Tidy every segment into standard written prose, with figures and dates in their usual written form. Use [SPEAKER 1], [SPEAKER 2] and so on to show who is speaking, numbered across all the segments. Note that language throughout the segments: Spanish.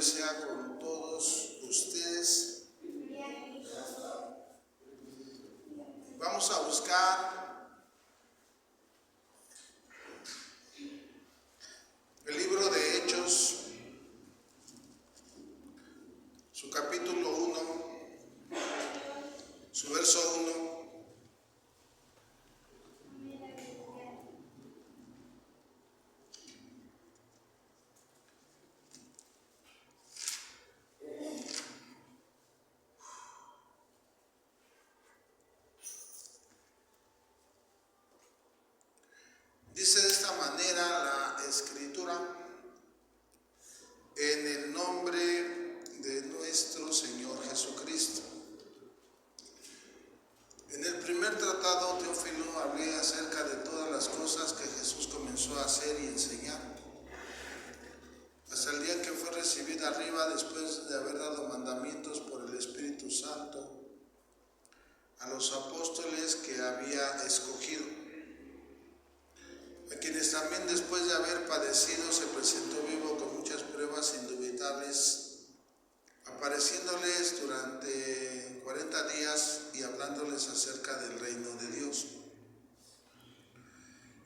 [SPEAKER 1] Dios sea con todos ustedes. Vamos a buscar el libro de Hechos, su capítulo 1, su verso 1. Dice de esta manera la Escritura: en el nombre de nuestro Señor Jesucristo. En el primer tratado, Teófilo, hablé acerca de todas las cosas que Jesús comenzó a hacer y enseñar, hasta el día en que fue recibido arriba, después de haber dado mandamientos por el Espíritu Santo a los apóstoles que había escogido, a quienes también después de haber padecido se presentó vivo con muchas pruebas indubitables, apareciéndoles durante 40 días y hablándoles acerca del reino de Dios.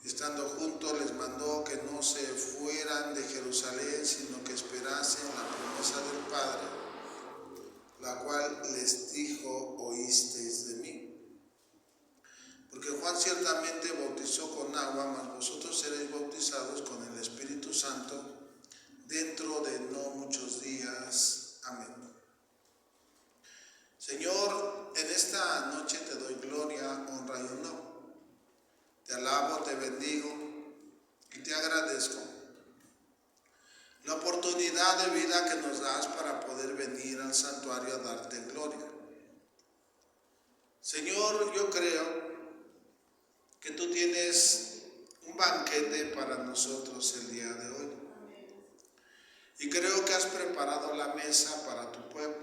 [SPEAKER 1] Estando juntos les mandó que no se fueran de Jerusalén, sino que esperasen la promesa del Padre, la cual les dijo: oísteis de mí. Porque Juan ciertamente bautizó con agua, mas vosotros seréis bautizados con el Espíritu Santo dentro de no muchos días. Amén. Señor, en esta noche te doy gloria, honra y honor. Te alabo, te bendigo y te agradezco la oportunidad de vida que nos das para poder venir al santuario a darte gloria. Señor, yo creo que tú tienes un banquete para nosotros el día de hoy. Y creo que has preparado la mesa para tu pueblo,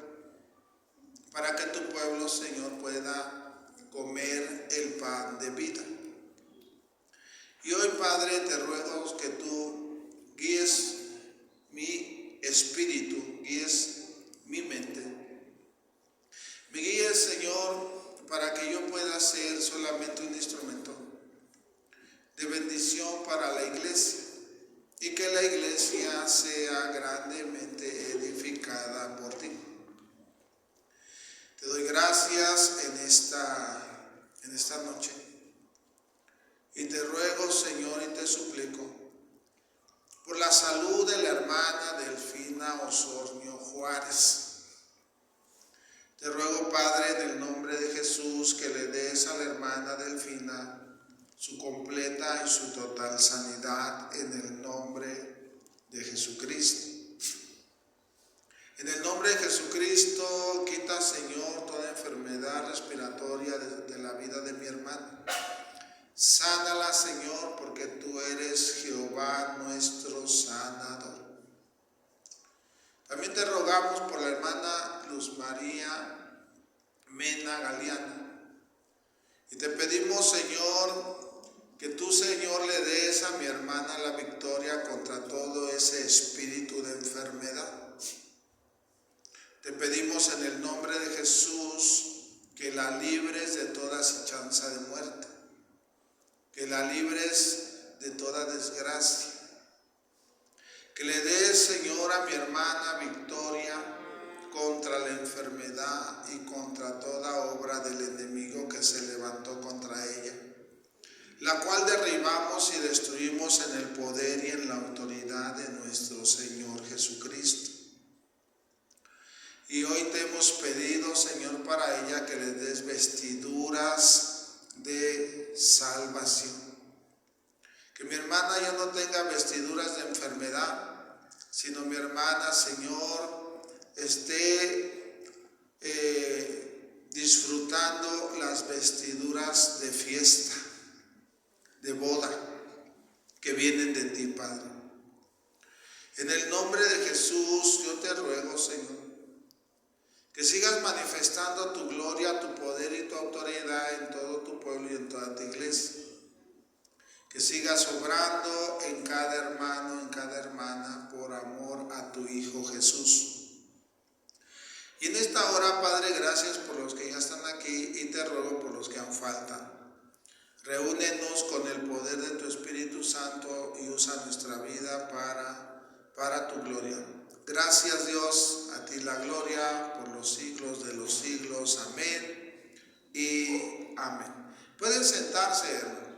[SPEAKER 1] para que tu pueblo, Señor, pueda comer el pan de vida. Y hoy, Padre, te ruego que tú guíes mi espíritu, guíes mi mente. Me guíes, Señor, para que yo pueda ser solamente un instrumento de bendición para la iglesia y que la iglesia sea grandemente edificada por ti. Te doy gracias en esta noche y te ruego, Señor, y te suplico por la salud de la hermana Delfina Osornio Juárez. Te ruego, Padre, en el nombre de Jesús, que le des a la hermana Delfina su completa y su total sanidad en el nombre de Jesucristo. En el nombre de Jesucristo, quita, Señor, toda enfermedad respiratoria de la vida de mi hermana. Sánala, Señor, porque tú eres Jehová nuestro sanador. También te rogamos por la hermana Luz María Mena Galeano. Y te pedimos, Señor, que tú, Señor, le des a mi hermana la victoria contra todo ese espíritu de enfermedad. Te pedimos en el nombre de Jesús que la libres de toda acechanza de muerte, que la libres de toda desgracia, que le des, Señor, a mi hermana victoria contra la enfermedad y contra toda obra del enemigo que se levantó contra ella, la cual derribamos y destruimos en el poder y en la autoridad de nuestro Señor Jesucristo. Y hoy te hemos pedido, Señor, para ella que le des vestiduras de salvación. Que mi hermana ya no tenga vestiduras de enfermedad, sino mi hermana, Señor, esté disfrutando las vestiduras de fiesta, de boda, que vienen de ti, Padre. En el nombre de Jesús, yo te ruego, Señor, que sigas manifestando tu gloria, tu poder y tu autoridad en todo tu pueblo y en toda tu iglesia. que sigas obrando en cada hermano, en cada hermana, por amor a tu Hijo Jesús. Y en esta hora, Padre, gracias por los que ya están aquí y te ruego por los que aún faltan. Reúnenos con el poder de tu Espíritu Santo y usa nuestra vida para tu gloria. Gracias, Dios, a ti la gloria por los siglos de los siglos. Amén y amén. Pueden sentarse, hermano.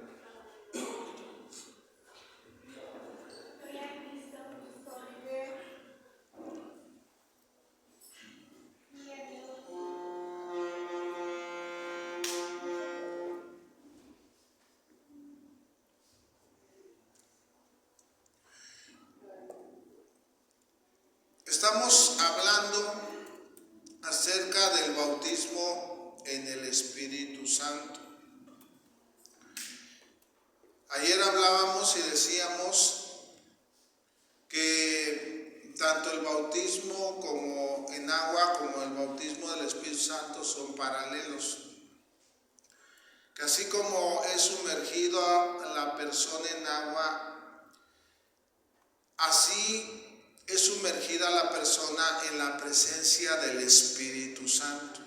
[SPEAKER 1] Estamos hablando acerca del bautismo en el Espíritu Santo. Ayer hablábamos y decíamos que tanto el bautismo como en agua como el bautismo del Espíritu Santo son paralelos. Que así como es sumergido a la persona en agua, así es sumergida la persona en la presencia del Espíritu Santo.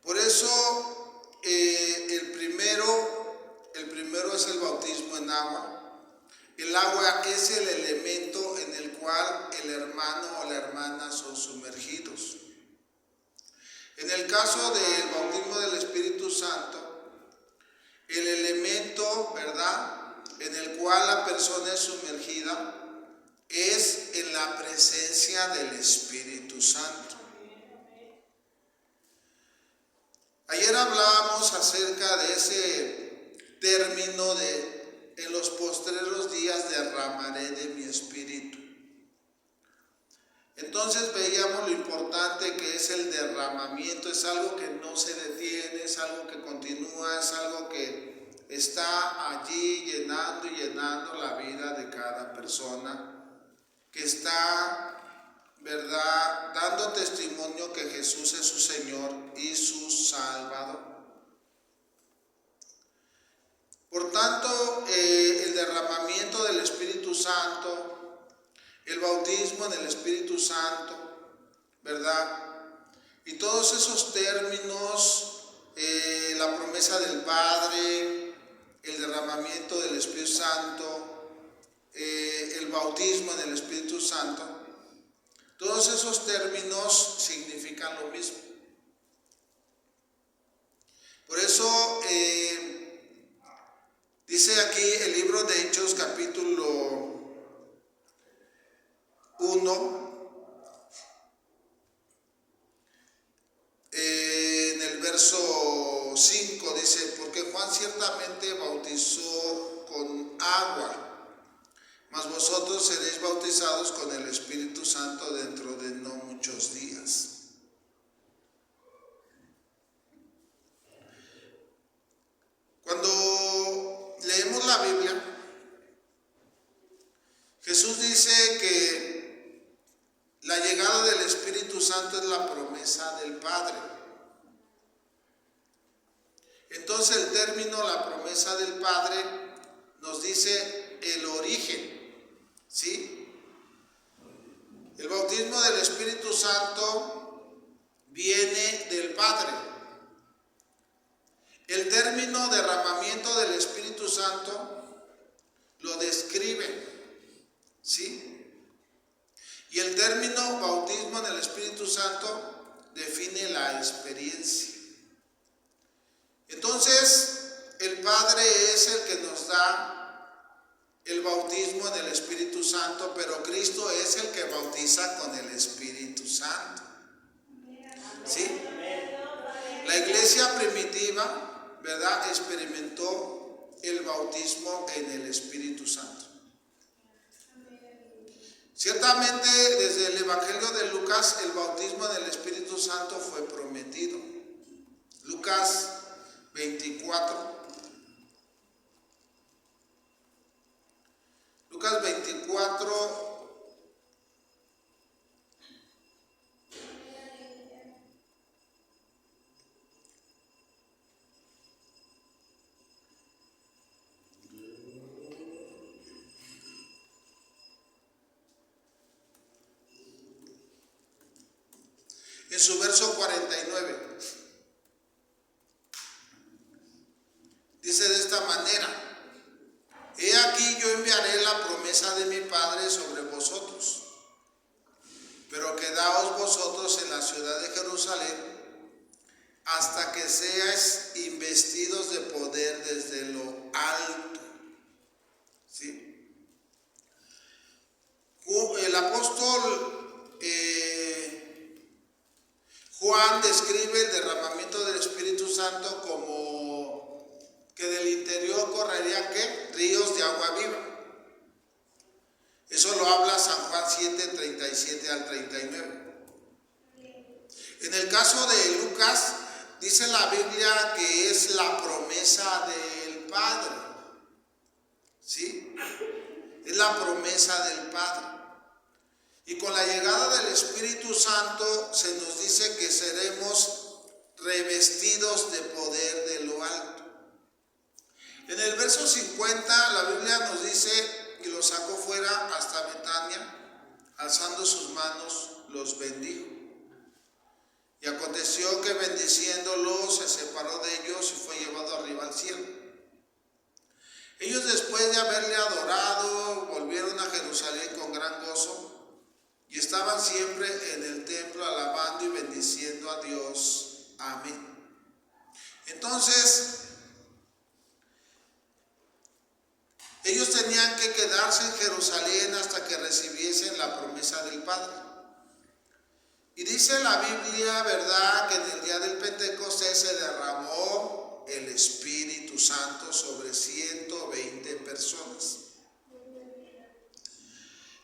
[SPEAKER 1] Por eso el primero es el bautismo en agua. El agua es el elemento en el cual el hermano o la hermana son sumergidos. En el caso del bautismo del Espíritu Santo, el elemento, ¿verdad?, en el cual la persona es sumergida es en la presencia del Espíritu Santo. Ayer hablábamos acerca de ese término de en los postreros días derramaré de mi espíritu. Entonces veíamos lo importante que es el derramamiento, es algo que no se detiene, es algo que continúa, es algo que está allí llenando y llenando la vida de cada persona, que está, ¿verdad?, dando testimonio que Jesús es su Señor y su Salvador. Por tanto, el derramamiento del Espíritu Santo, el bautismo en el Espíritu Santo, ¿verdad?, y todos esos términos, la promesa del Padre, el derramamiento del Espíritu Santo, el bautismo en el Espíritu Santo, todos esos términos significan lo mismo. Por eso dice aquí el libro de Hechos capítulo 1, en el verso 5 dice: porque Juan ciertamente bautizó con agua, mas vosotros seréis bautizados con el Espíritu Santo dentro de no muchos días. Cuando leemos la Biblia, Jesús dice que la llegada del Espíritu Santo es la promesa del Padre. Entonces el término la promesa del Padre nos dice el origen. ¿Sí? El bautismo del Espíritu Santo viene del Padre. El término derramamiento del Espíritu Santo lo describe. ¿Sí? Y el término bautismo en el Espíritu Santo define la experiencia. Entonces, el Padre es el que nos da el bautismo en el Espíritu Santo, pero Cristo es el que bautiza con el Espíritu Santo. ¿Sí? La iglesia primitiva, ¿verdad?, experimentó el bautismo en el Espíritu Santo. Ciertamente, desde el Evangelio de Lucas, el bautismo en el Espíritu Santo fue prometido. Lucas 24. Lucas 24, en su verso 49. Dice de esta manera: he aquí yo enviaré la promesa de mi Padre sobre vosotros, pero quedaos vosotros en la ciudad de Jerusalén hasta que seáis investidos de poder desde lo alto. ¿Sí? El apóstol Juan describe el derramamiento del Espíritu Santo como que del interior correrían ¿qué? Ríos de agua viva. Eso lo habla San Juan 7, 37 al 39. En el caso de Lucas, dice la Biblia que es la promesa del Padre. ¿Sí? Es la promesa del Padre. Y con la llegada del Espíritu Santo se nos dice que seremos revestidos de poder de lo alto. En el verso 50 la Biblia nos dice: y los sacó fuera hasta Betania, alzando sus manos los bendijo. Y aconteció que bendiciéndolos se separó de ellos y fue llevado arriba al cielo. Ellos, después de haberle adorado, volvieron a Jerusalén con gran gozo y estaban siempre en el templo alabando y bendiciendo a Dios. Amén. Entonces, ellos tenían que quedarse en Jerusalén hasta que recibiesen la promesa del Padre. Y dice la Biblia, ¿verdad?, que en el día del Pentecostés se derramó el Espíritu Santo sobre 120 personas.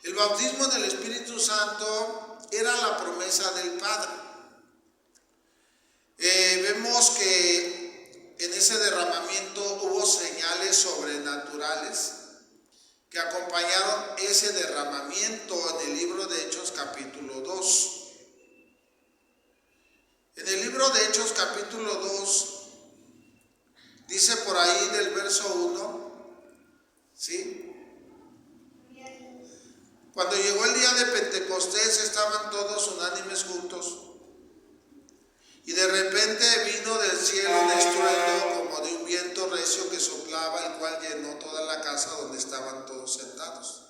[SPEAKER 1] El bautismo en el Espíritu Santo era la promesa del Padre. Vemos que en ese derramamiento hubo señales sobrenaturales que acompañaron ese derramamiento en el libro de Hechos capítulo 2. En el libro de Hechos capítulo 2 dice por ahí del verso 1, ¿sí? Cuando llegó el día de Pentecostés estaban todos unánimes juntos y de repente vino del cielo un estruendo como de un viento recio que soplaba, el cual llenó toda la casa donde estaban todos sentados.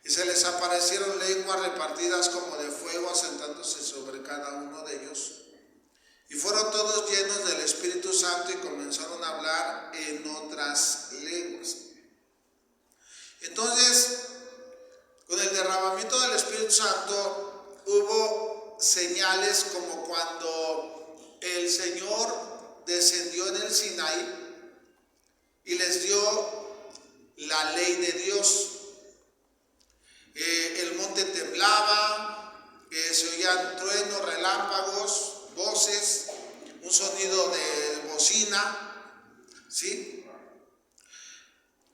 [SPEAKER 1] Y se les aparecieron lenguas repartidas como de fuego, asentándose sobre cada uno de ellos. Y fueron todos llenos del Espíritu Santo y comenzaron a hablar en otras lenguas. Entonces, con el derramamiento del Espíritu Santo hubo señales como cuando el Señor descendió en el Sinaí y les dio la ley de Dios. El monte temblaba, se oían truenos, relámpagos, voces, un sonido de bocina, ¿sí?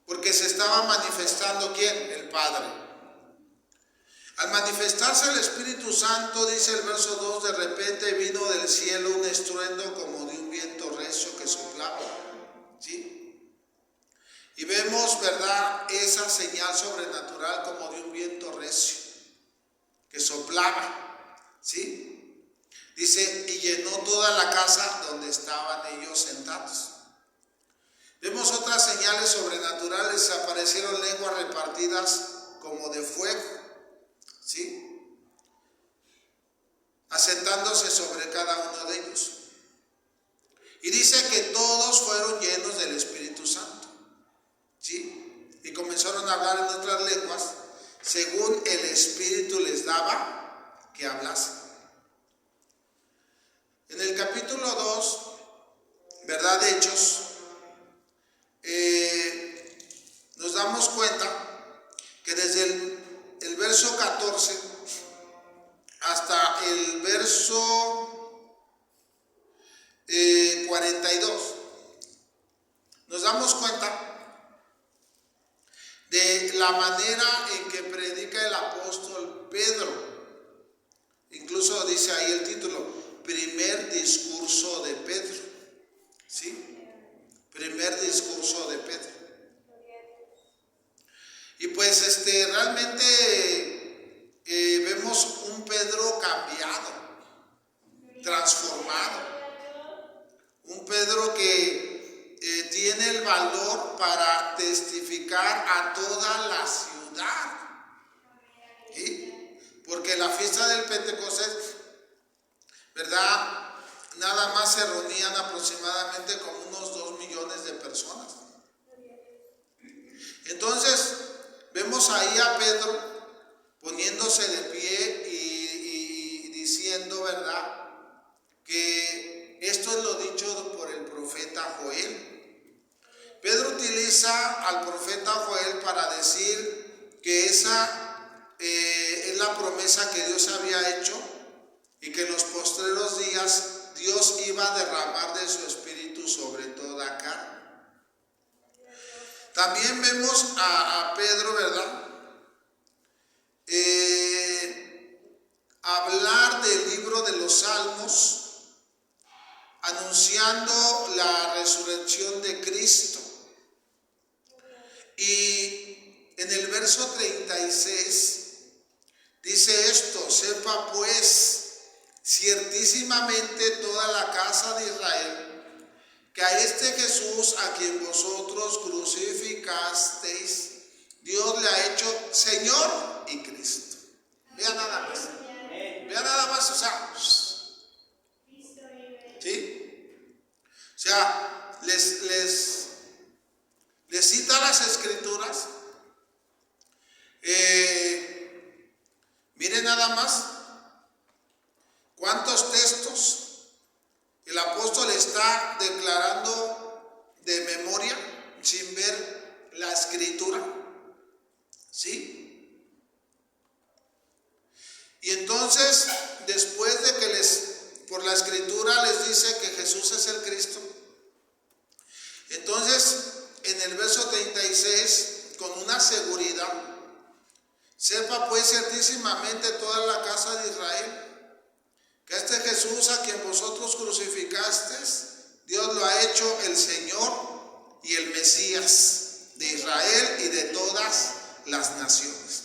[SPEAKER 1] Porque se estaba manifestando ¿quién? El Padre. Al manifestarse el Espíritu Santo, dice el verso 2, de repente vino del cielo un estruendo como de un viento recio que soplaba, ¿sí? Y vemos, ¿verdad?, esa señal sobrenatural como de un viento recio que soplaba, ¿sí? Dice, y llenó toda la casa donde estaban ellos sentados. Vemos otras señales sobrenaturales, aparecieron lenguas repartidas como de fuego, ¿sí? Asentándose sobre cada uno de ellos. Y dice que todos fueron llenos del Espíritu Santo, ¿sí? Y comenzaron a hablar en otras lenguas según el Espíritu les daba que hablasen. En el capítulo 2, ¿verdad?, de Hechos, nos damos cuenta que desde el verso 14 hasta el verso 42, nos damos cuenta de la manera en que predica el apóstol Pedro. Incluso dice ahí el título, primer discurso de Pedro, ¿sí? Primer discurso de Pedro. Y pues realmente vemos un Pedro cambiado, transformado. Un Pedro que tiene el valor para testificar a toda la ciudad. ¿Sí? Porque la fiesta del Pentecostés, ¿verdad? Nada más se reunían aproximadamente como unos 2 millones de personas. Entonces, vemos ahí a Pedro poniéndose de pie y diciendo, ¿verdad?, que esto es lo dicho por el profeta Joel. Pedro utiliza al profeta Joel para decir que esa es la promesa que Dios había hecho y que en los postreros días Dios iba a derramar de su espíritu sobre toda carne. También vemos a Pedro, ¿verdad?, hablar del libro de los Salmos, anunciando la resurrección de Cristo. Y en el verso 36 dice esto: sepa pues ciertísimamente toda la casa de Israel que a este Jesús a quien vosotros crucificasteis, Dios le ha hecho Señor y Cristo. Vea nada más. Vea nada más, o sea, ¿sí? O sea, les cita las escrituras. Miren nada más cuántos textos el apóstol está declarando de memoria sin ver la escritura, ¿sí? Y entonces, después de que por la escritura les dice que Jesús es el Cristo, entonces en el verso 36, con una seguridad: sepa pues ciertísimamente toda la casa de Israel que este Jesús a quien vosotros crucificasteis, Dios lo ha hecho el Señor y el Mesías de Israel y de todas las naciones.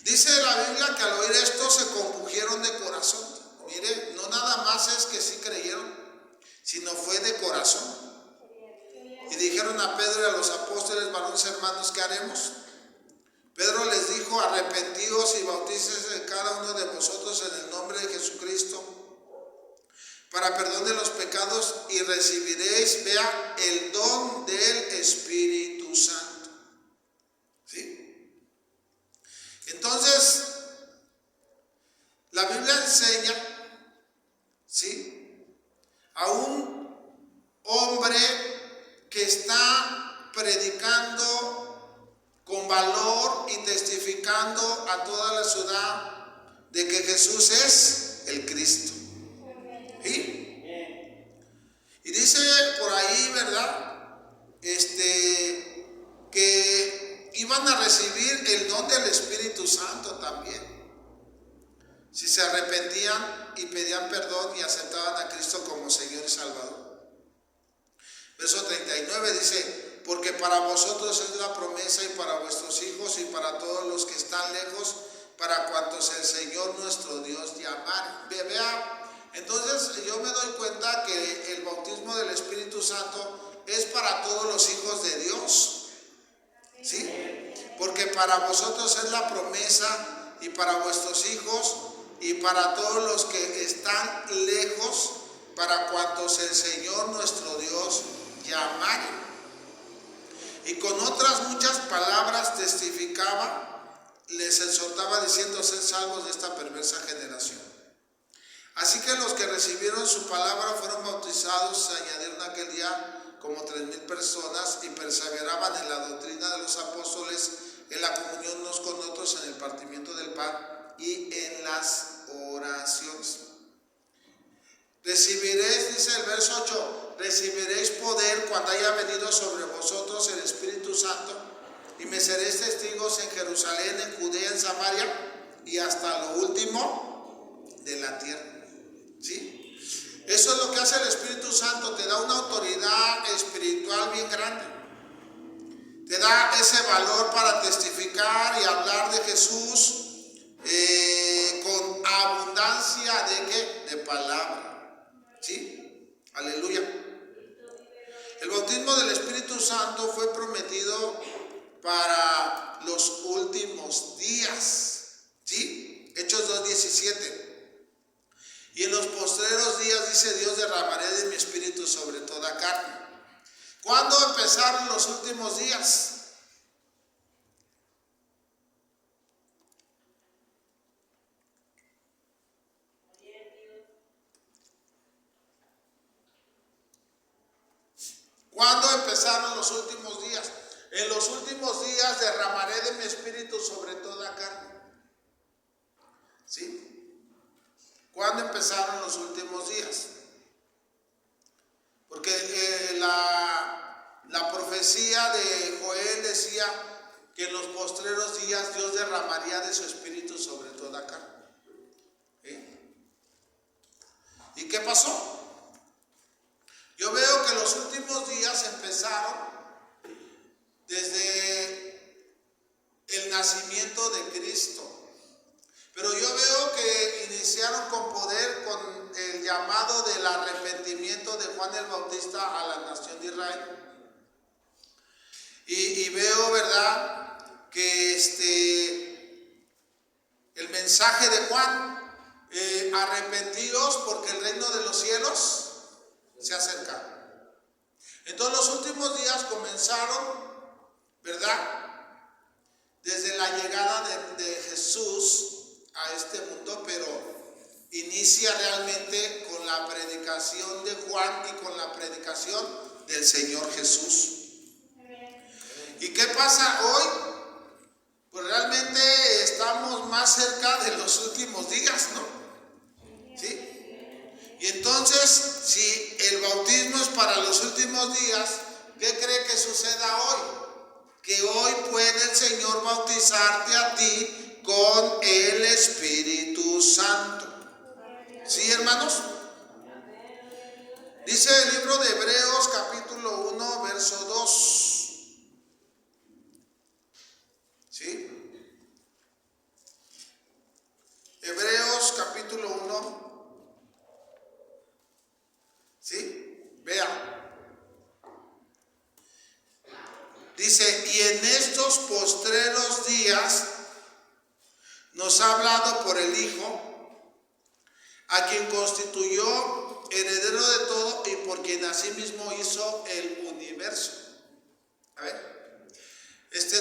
[SPEAKER 1] Dice la Biblia que al oír esto se compungieron de corazón. Mire, no nada más es que sí creyeron, sino fue de corazón. Y dijeron a Pedro y a los apóstoles: varones hermanos, ¿qué haremos? Pedro les dijo: arrepentíos y bautícese cada uno de vosotros en el nombre de Jesucristo para perdón de los pecados y recibiréis, vea, el don del Espíritu Santo. ¿Sí? Entonces, la Biblia enseña, ¿sí?, a un hombre que está predicando con valor y testificando a toda la ciudad de que Jesús es el Cristo. ¿Sí? Y dice por ahí, ¿verdad?, que iban a recibir el don del Espíritu Santo también, si se arrepentían y pedían perdón y aceptaban a Cristo como Señor y Salvador. Verso 39 dice: porque para vosotros es la promesa y para vuestros hijos y para todos los que están lejos, para cuantos el Señor nuestro Dios llamare. Vea, entonces yo me doy cuenta que el bautismo del Espíritu Santo es para todos los hijos de Dios, ¿sí? Porque para vosotros es la promesa y para vuestros hijos y para todos los que están lejos, para cuantos el Señor nuestro Dios llamare. Y con otras muchas palabras testificaba, les exhortaba diciendo: sed salvos de esta perversa generación. Así que los que recibieron su palabra fueron bautizados, se añadieron aquel día como 3,000 personas y perseveraban en la doctrina de los apóstoles, en la comunión unos con otros, en el partimiento del pan y en las oraciones. Recibiréis, dice el verso 8, recibiréis poder cuando haya venido sobre vosotros el Espíritu Santo y me seréis testigos en Jerusalén, en Judea, en Samaria y hasta lo último de la tierra. ¿Sí? Eso es lo que hace el Espíritu Santo, te da una autoridad espiritual bien grande. Te da ese valor para testificar y hablar de Jesús con abundancia de de palabra. ¿Sí? Aleluya. El bautismo del Espíritu Santo fue prometido para los últimos días. ¿Sí? Hechos 2:17. Y en los postreros días, dice Dios, derramaré de mi espíritu sobre toda carne. ¿Cuándo empezaron los últimos días? ¿Cuándo empezaron los últimos días? En los últimos días derramaré de mi espíritu sobre toda carne. ¿Sí? ¿Cuándo empezaron los últimos días? Porque la profecía de Joel decía que en los postreros días Dios derramaría de su espíritu sobre toda carne. ¿Sí? ¿Y qué pasó? Yo veo que los últimos días empezaron desde el nacimiento de Cristo. Pero yo veo que iniciaron con poder con el llamado del arrepentimiento de Juan el Bautista a la nación de Israel. Y veo, ¿verdad?, que el mensaje de Juan, arrepentíos porque el reino de los cielos se acerca. Entonces los últimos días comenzaron, ¿verdad?, desde la llegada de Jesús a este mundo, pero inicia realmente con la predicación de Juan y con la predicación del Señor Jesús. ¿Y qué pasa hoy? Pues realmente estamos más cerca de los últimos días, ¿no? ¿Sí? Y entonces, si el bautismo es para los últimos días, ¿qué cree que suceda hoy? Que hoy puede el Señor bautizarte a ti con el Espíritu Santo. ¿Sí, hermanos? Dice el libro de Hebreos capítulo 1, verso 2. ¿Sí? Hebreos capítulo 1. ¿Sí? Vean. Dice, y en estos postreros días nos ha hablado por el Hijo, a quien constituyó heredero de todo y por quien asimismo hizo el universo. A ver,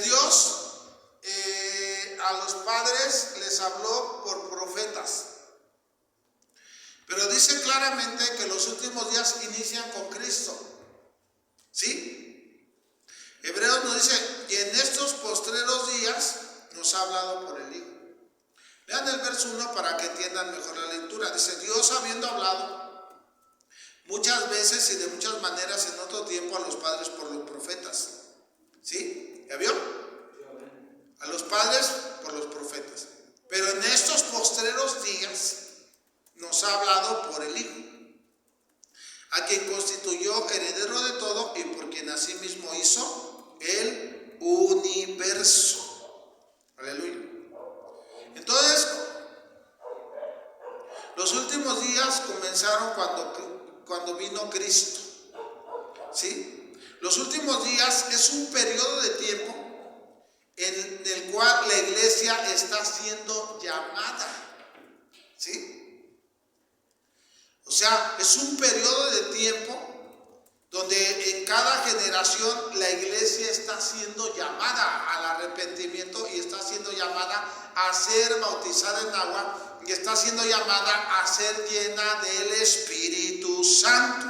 [SPEAKER 1] Dios a los padres les habló por profetas, pero dice claramente que los últimos días inician con Cristo. ¿Sí? Hebreos nos dice, y en estos postreros días nos ha hablado por el Hijo. Vean el verso 1 para que entiendan mejor la lectura. Dice, Dios habiendo hablado muchas veces y de muchas maneras en otro tiempo a los padres por los profetas. ¿Sí? ¿Ya vio? A los padres por los profetas. Pero en estos postreros días nos ha hablado por el Hijo, a quien constituyó heredero de todo y por quien asimismo hizo el universo. Aleluya. Entonces, los últimos días comenzaron cuando vino Cristo. ¿Sí? Los últimos días es un periodo de tiempo en el cual la iglesia está siendo llamada. ¿Sí? O sea, es un periodo de tiempo donde en cada generación la iglesia está siendo llamada al arrepentimiento y está siendo llamada a ser bautizada en agua y está siendo llamada a ser llena del Espíritu Santo.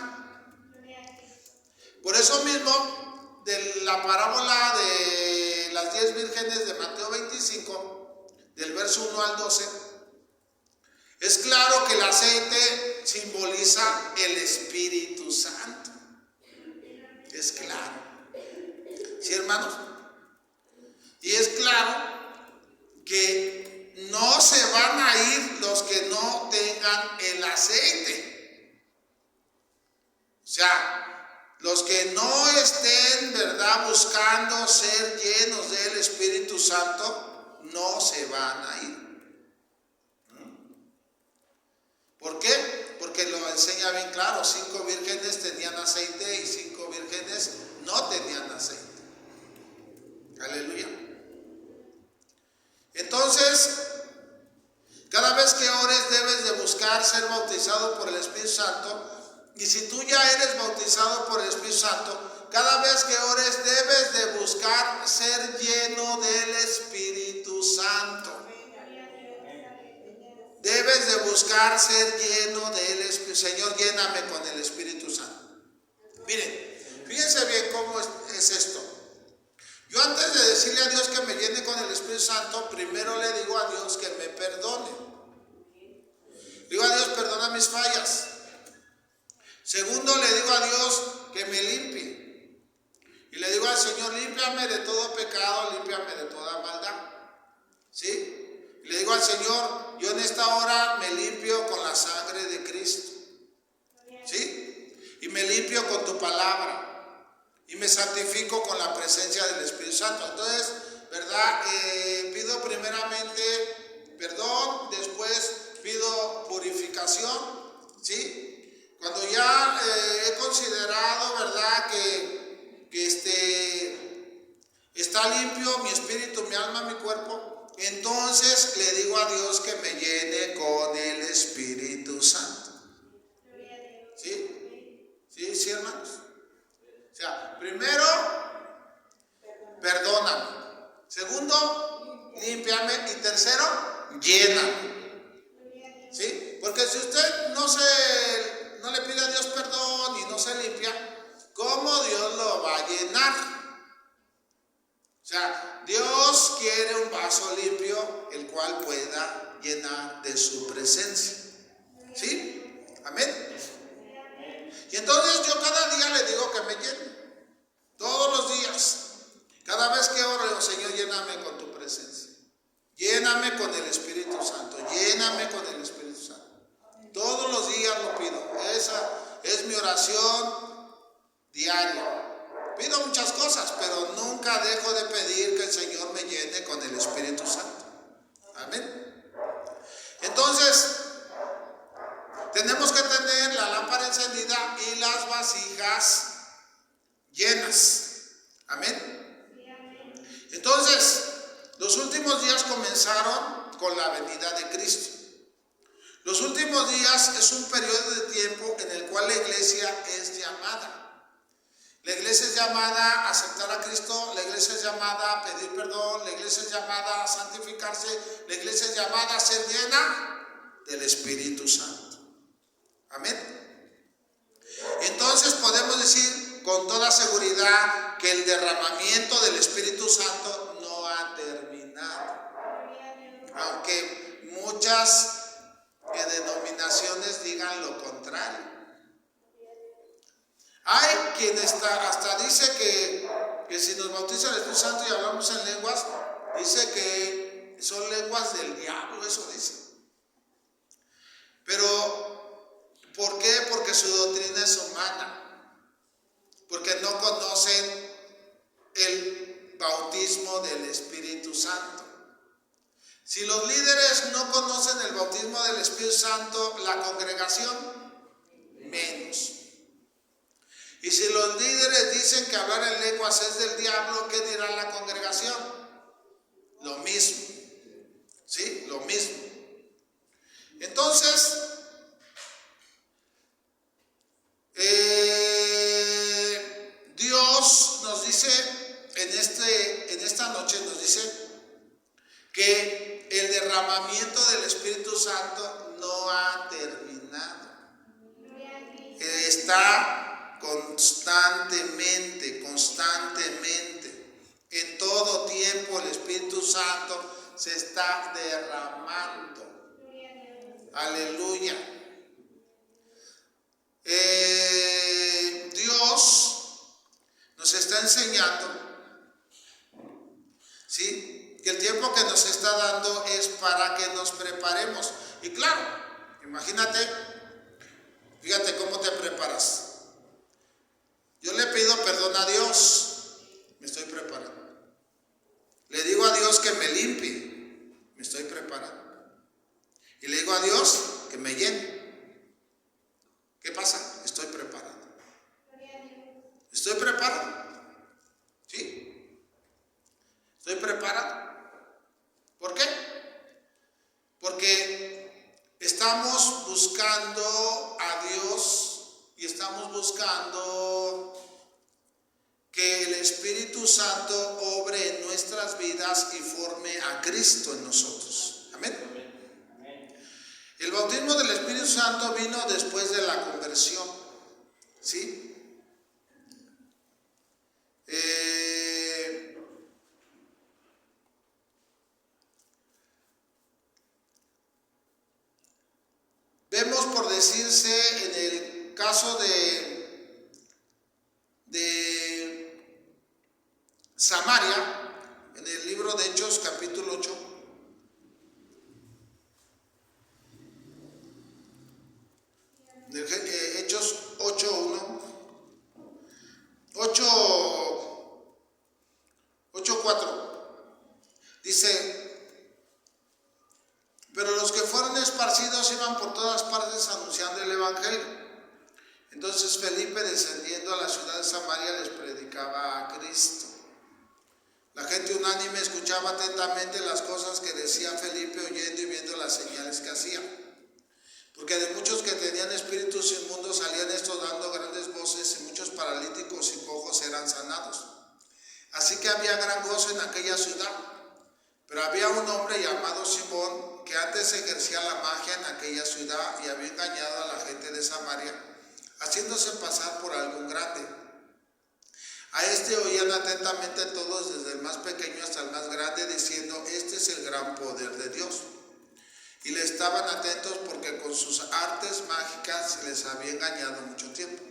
[SPEAKER 1] Por eso mismo, de la parábola de las 10 vírgenes de Mateo 25, del verso 1 al 12, es claro que el aceite simboliza el Espíritu Santo. Es claro. ¿Sí, hermanos? Y es claro que no se van a ir los que no tengan el aceite. O sea, los que no estén, ¿verdad?, buscando ser llenos del Espíritu Santo, no se van a ir. ¿Por qué? enseña bien claro, 5 vírgenes tenían aceite y 5 vírgenes no tenían aceite. Aleluya. Entonces, cada vez que ores debes de buscar ser bautizado por el Espíritu Santo. Y si tú ya eres bautizado por el Espíritu Santo, cada vez que ores debes de buscar ser lleno del Espíritu Santo. Debes de buscar ser lleno del Espíritu. Señor, lléname con el Espíritu Santo. Miren, fíjense bien cómo es esto. Yo antes de decirle a Dios que me llene con el Espíritu Santo, primero le digo a Dios que me perdone. Digo a Dios, perdona mis fallas. Segundo, le digo a Dios que me limpie. Y le digo al Señor, límpiame de todo pecado, límpiame de toda maldad. ¿Sí? Y le digo al Señor, yo en esta hora me limpio con la sangre de Cristo. ¿Sí? Y me limpio con tu palabra. Y me santifico con la presencia del Espíritu Santo. Entonces, ¿verdad? Pido primeramente perdón, después pido purificación, ¿sí? Cuando ya he considerado, ¿verdad? Que está limpio mi espíritu, mi alma, mi cuerpo, entonces le digo a Dios que me llene con el Espíritu Santo. ¿Sí? ¿Sí, sí, hermanos? O sea, primero, perdóname. Segundo, límpiame. Y tercero, lléname. ¿Sí? Porque si usted no le pide a Dios perdón y no se limpia, ¿cómo Dios lo va a llenar? O sea, Dios quiere un vaso limpio, el cual pueda llenar de su presencia. ¿Sí? Amén. Y entonces yo cada día le digo que me llene. Todos los días. Cada vez que oro, Señor, lléname con tu presencia. Lléname con el Espíritu Santo. Lléname con el Espíritu Santo. Todos los días lo pido. Esa es mi oración diaria. Pido muchas cosas, pero nunca dejo de pedir que el Señor me llene con el Espíritu Santo. Amén. Entonces, tenemos que tener la lámpara encendida y las vasijas llenas. Amén. Entonces, los últimos días comenzaron con la venida de Cristo. Los últimos días es un periodo de tiempo en el cual la iglesia es llamada. La iglesia es llamada a aceptar a Cristo, la iglesia es llamada a pedir perdón, la iglesia es llamada a santificarse, la iglesia es llamada a ser llena del Espíritu Santo. Amén. Entonces podemos decir con toda seguridad que el derramamiento del Espíritu Santo no ha terminado. Aunque muchas denominaciones digan lo contrario. Hay quien hasta dice que si nos bautiza el Espíritu Santo y hablamos en lenguas, dice que son lenguas del diablo, eso dice. Pero, ¿por qué? Porque su doctrina es humana. Porque no conocen el bautismo del Espíritu Santo. Si los líderes no conocen el bautismo del Espíritu Santo, la congregación menos. Y si los líderes dicen que hablar en lenguas es del diablo, ¿qué dirá la congregación? Lo mismo. ¿Sí? Lo mismo. Entonces, Dios nos dice en esta noche nos dice que el derramamiento del Espíritu Santo no ha terminado. Está constantemente, en todo tiempo el Espíritu Santo se está derramando. Aleluya. Dios nos está enseñando, ¿sí?, que el tiempo que nos está dando es para que nos preparemos. Y claro, imagínate, fíjate cómo te preparas. Yo le pido perdón a Dios, me estoy preparando. Le digo a Dios que me limpie, me estoy preparando. Y le digo a Dios que me llene. estamos buscando a Dios y estamos buscando que el Espíritu Santo obre en nuestras vidas y forme a Cristo en nosotros. Amén. El bautismo del Espíritu Santo vino después de la conversión, ¿sí? Vemos, por decirse, en el caso de Samaria, en el libro de Hechos, capítulo 8, Hechos 8:1, 8:4, dice: pero los que fueron esparcidos iban por todas partes anunciando el evangelio. Entonces Felipe, descendiendo a la ciudad de Samaria, les predicaba a Cristo. La gente unánime escuchaba atentamente las cosas que decía Felipe, oyendo y viendo las señales que hacía. Porque de muchos que tenían espíritus inmundos salían estos dando grandes voces, y muchos paralíticos y cojos eran sanados. Así que había gran gozo en aquella ciudad. Pero había un hombre llamado Simón, que antes ejercía la magia en aquella ciudad y había engañado a la gente de Samaria, haciéndose pasar por algún grande. A este oían atentamente todos, desde el más pequeño hasta el más grande, diciendo: este es el gran poder de Dios. Y le estaban atentos porque con sus artes mágicas se les había engañado mucho tiempo.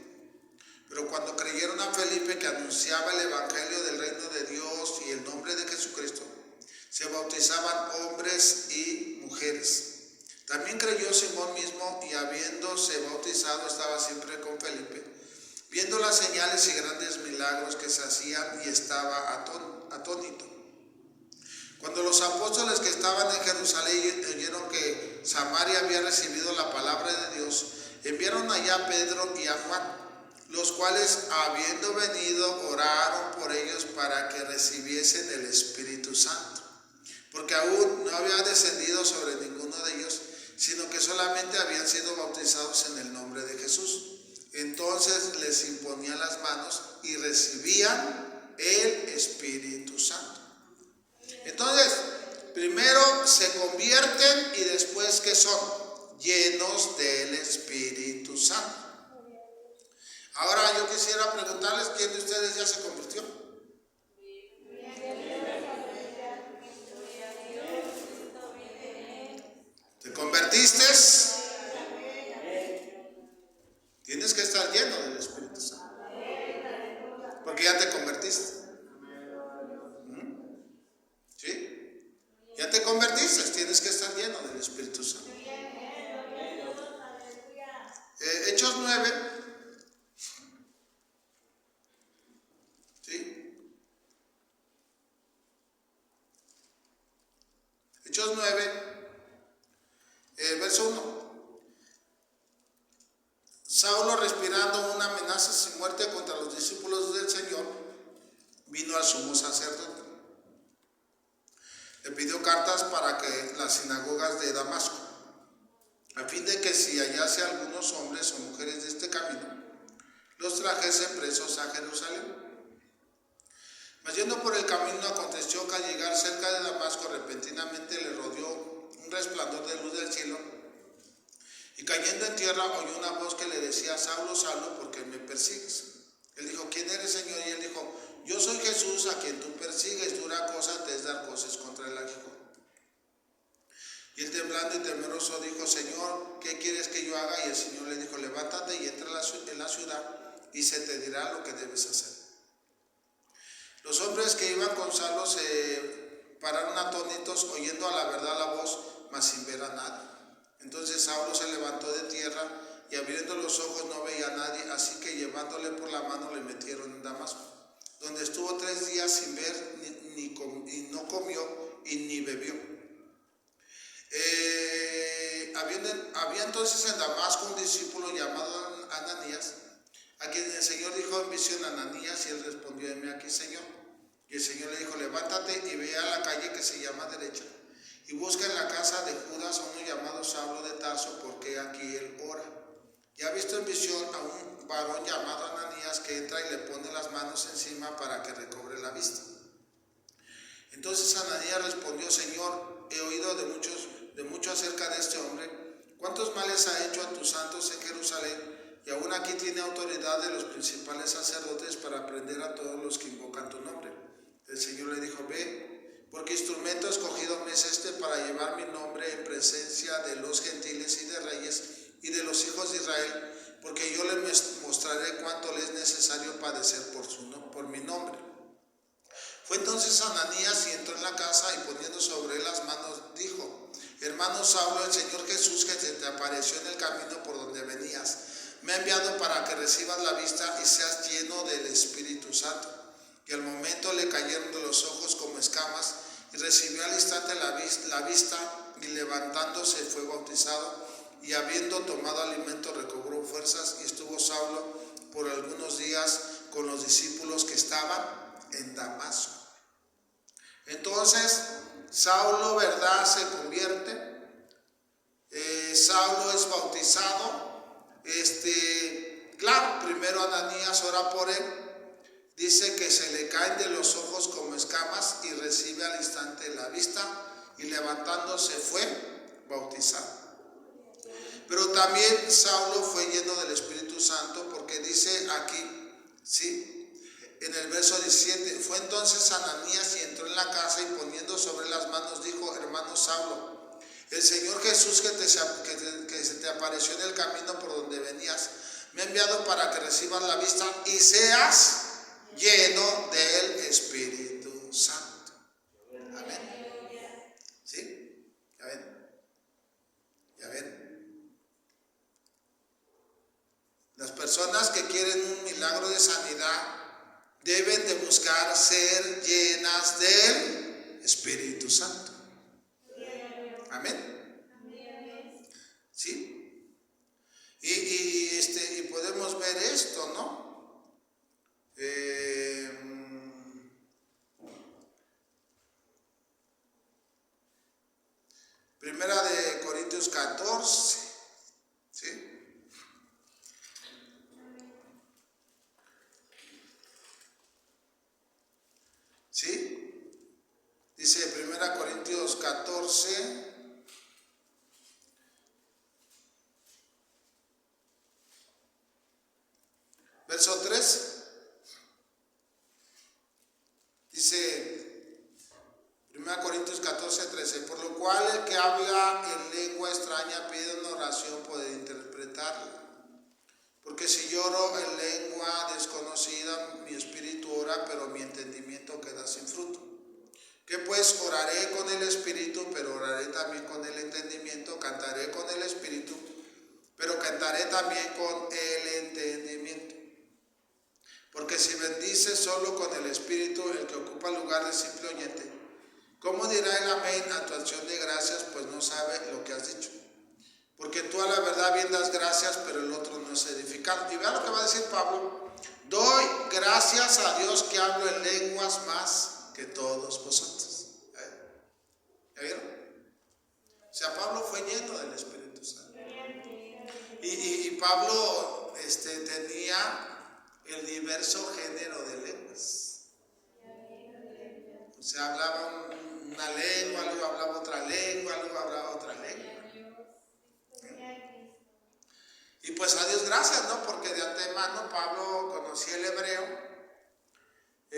[SPEAKER 1] Pero cuando creyeron a Felipe, que anunciaba el evangelio del reino de Dios y el nombre de Jesucristo, se bautizaban hombres y mujeres. También creyó Simón mismo, y habiéndose bautizado estaba siempre con Felipe, viendo las señales y grandes milagros que se hacían, y estaba atónito. Cuando los apóstoles que estaban en Jerusalén oyeron que Samaria había recibido la palabra de Dios, enviaron allá a Pedro y a Juan, los cuales, habiendo venido, oraron por ellos para que recibiesen el Espíritu Santo, porque aún no había descendido sobre ninguno de ellos, sino que solamente habían sido bautizados en el nombre de Jesús. Entonces les imponían las manos y recibían el Espíritu Santo. Entonces, primero se convierten y después, ¿qué son? Llenos del Espíritu Santo. Ahora yo quisiera preguntarles, ¿quién de ustedes ya se convirtió? ¿Te convertiste? Tienes que estar lleno del Espíritu Santo, porque ya te convertiste. ¿Sí? Ya te convertiste, tienes que estar lleno del Espíritu Santo. Hechos 9. ¿Sí? Hechos 9, verso 1. Saulo, respirando una amenaza sin muerte contra los discípulos del Señor, vino al sumo sacerdote. Le pidió cartas para que las sinagogas de Damasco, a fin de que si hallase algunos hombres o mujeres de este camino, los trajese presos a Jerusalén. Mas yendo por el camino, aconteció que al llegar cerca de Damasco, repentinamente le rodeó un resplandor de luz del cielo, y cayendo en tierra oyó una voz que le decía: Saulo, Saulo, ¿por qué me persigues? Él dijo: ¿quién eres, Señor? Y él dijo: yo soy Jesús, a quien tú persigues. Dura cosa te es dar voces contra el aguijón. Y él, temblando y temeroso, dijo: Señor, ¿qué quieres que yo haga? Y el Señor le dijo: levántate y entra en la ciudad, y se te dirá lo que debes hacer. Los hombres que iban con Saulo se pararon atónitos, oyendo a la verdad la voz, mas sin ver a nadie. Entonces Saulo se levantó de tierra, y abriendo los ojos no veía a nadie, así que llevándole por la mano le metieron en Damasco, donde estuvo 3 días sin ver, y no comió y ni bebió. Había entonces en Damasco un discípulo llamado Ananías, a quien el Señor dijo en visión: Ananías, y él respondió: heme aquí, Señor. Y el Señor le dijo: levántate y ve a la calle que se llama Derecha, y busca en la casa de Judas a uno llamado Saulo de Tarso, ha visto en visión a un varón llamado Ananías que entra y le pone las manos encima para que recobre la vista. Entonces Ananías respondió: Señor, he oído de mucho acerca de este hombre. ¿Cuántos males ha hecho a tus santos en Jerusalén? Y aún aquí tiene autoridad de los principales sacerdotes para prender a todos los que invocan tu nombre. El Señor le dijo: ve, porque instrumento escogido me es este para llevar mi nombre en presencia de los gentiles y de reyes y de los hijos de Israel, porque yo les mostraré cuánto le es necesario padecer por mi nombre. Fue entonces Ananías y entró en la casa y poniendo sobre él las manos dijo: Hermano Saulo, el Señor Jesús que se te apareció en el camino por donde venías, me ha enviado para que recibas la vista y seas lleno del Espíritu Santo. Y al momento le cayeron de los ojos como escamas y recibió al instante la vista y levantándose fue bautizado y habiendo tomado alimento recobró fuerzas y estuvo Saulo por algunos días con los discípulos que estaban en Damasco. Entonces Saulo, ¿verdad?, se convierte. Saulo es bautizado. Claro, primero Ananías ora por él. Dice que se le caen de los ojos como escamas y recibe al instante la vista y levantándose fue bautizado. Pero también Saulo fue lleno del Espíritu Santo, porque dice aquí, ¿sí?, en el verso 17, fue entonces Ananías y entró en la casa y poniendo sobre las manos dijo: Hermano Saulo, el Señor Jesús que se te apareció en el camino por donde venías, me ha enviado para que recibas la vista y seas lleno del Espíritu Santo. Amén. ¿Sí? ¿Ya ven? ¿Ya ven? Las personas que quieren un milagro de sanidad deben de buscar ser llenas del Espíritu Santo. Amén. ¿Sí? Y podemos ver esto, ¿no? Primera de Corintios 14, ¿sí? ¿Sí? Dice 1 Corintios 14, verso 3. Dice 1 Corintios 14, 13. Por lo cual el que habla en lengua extraña pide una oración poder interpretarla. Porque si lloro en lengua desconocida, mi espíritu ora, pero mi entendimiento queda sin fruto. Que pues oraré con el espíritu, pero oraré también con el entendimiento. Cantaré con el espíritu, pero cantaré también con el entendimiento. Porque si bendices solo con el espíritu, el que ocupa el lugar de simple oyente, ¿cómo dirá el amén a tu acción de gracias, pues no sabe lo que has dicho? Porque tú a la verdad bien das gracias, pero el otro no es edificado. Y vean lo que va a decir Pablo: doy gracias a Dios que hablo en lenguas más que todos vosotros. ¿Ya vieron? O sea, Pablo fue lleno del Espíritu Santo. Y Pablo tenía el diverso género de lenguas. O sea, hablaba una lengua, luego hablaba otra lengua, luego hablaba otra lengua. Y pues a Dios gracias, ¿no? Porque de antemano Pablo conocía el hebreo,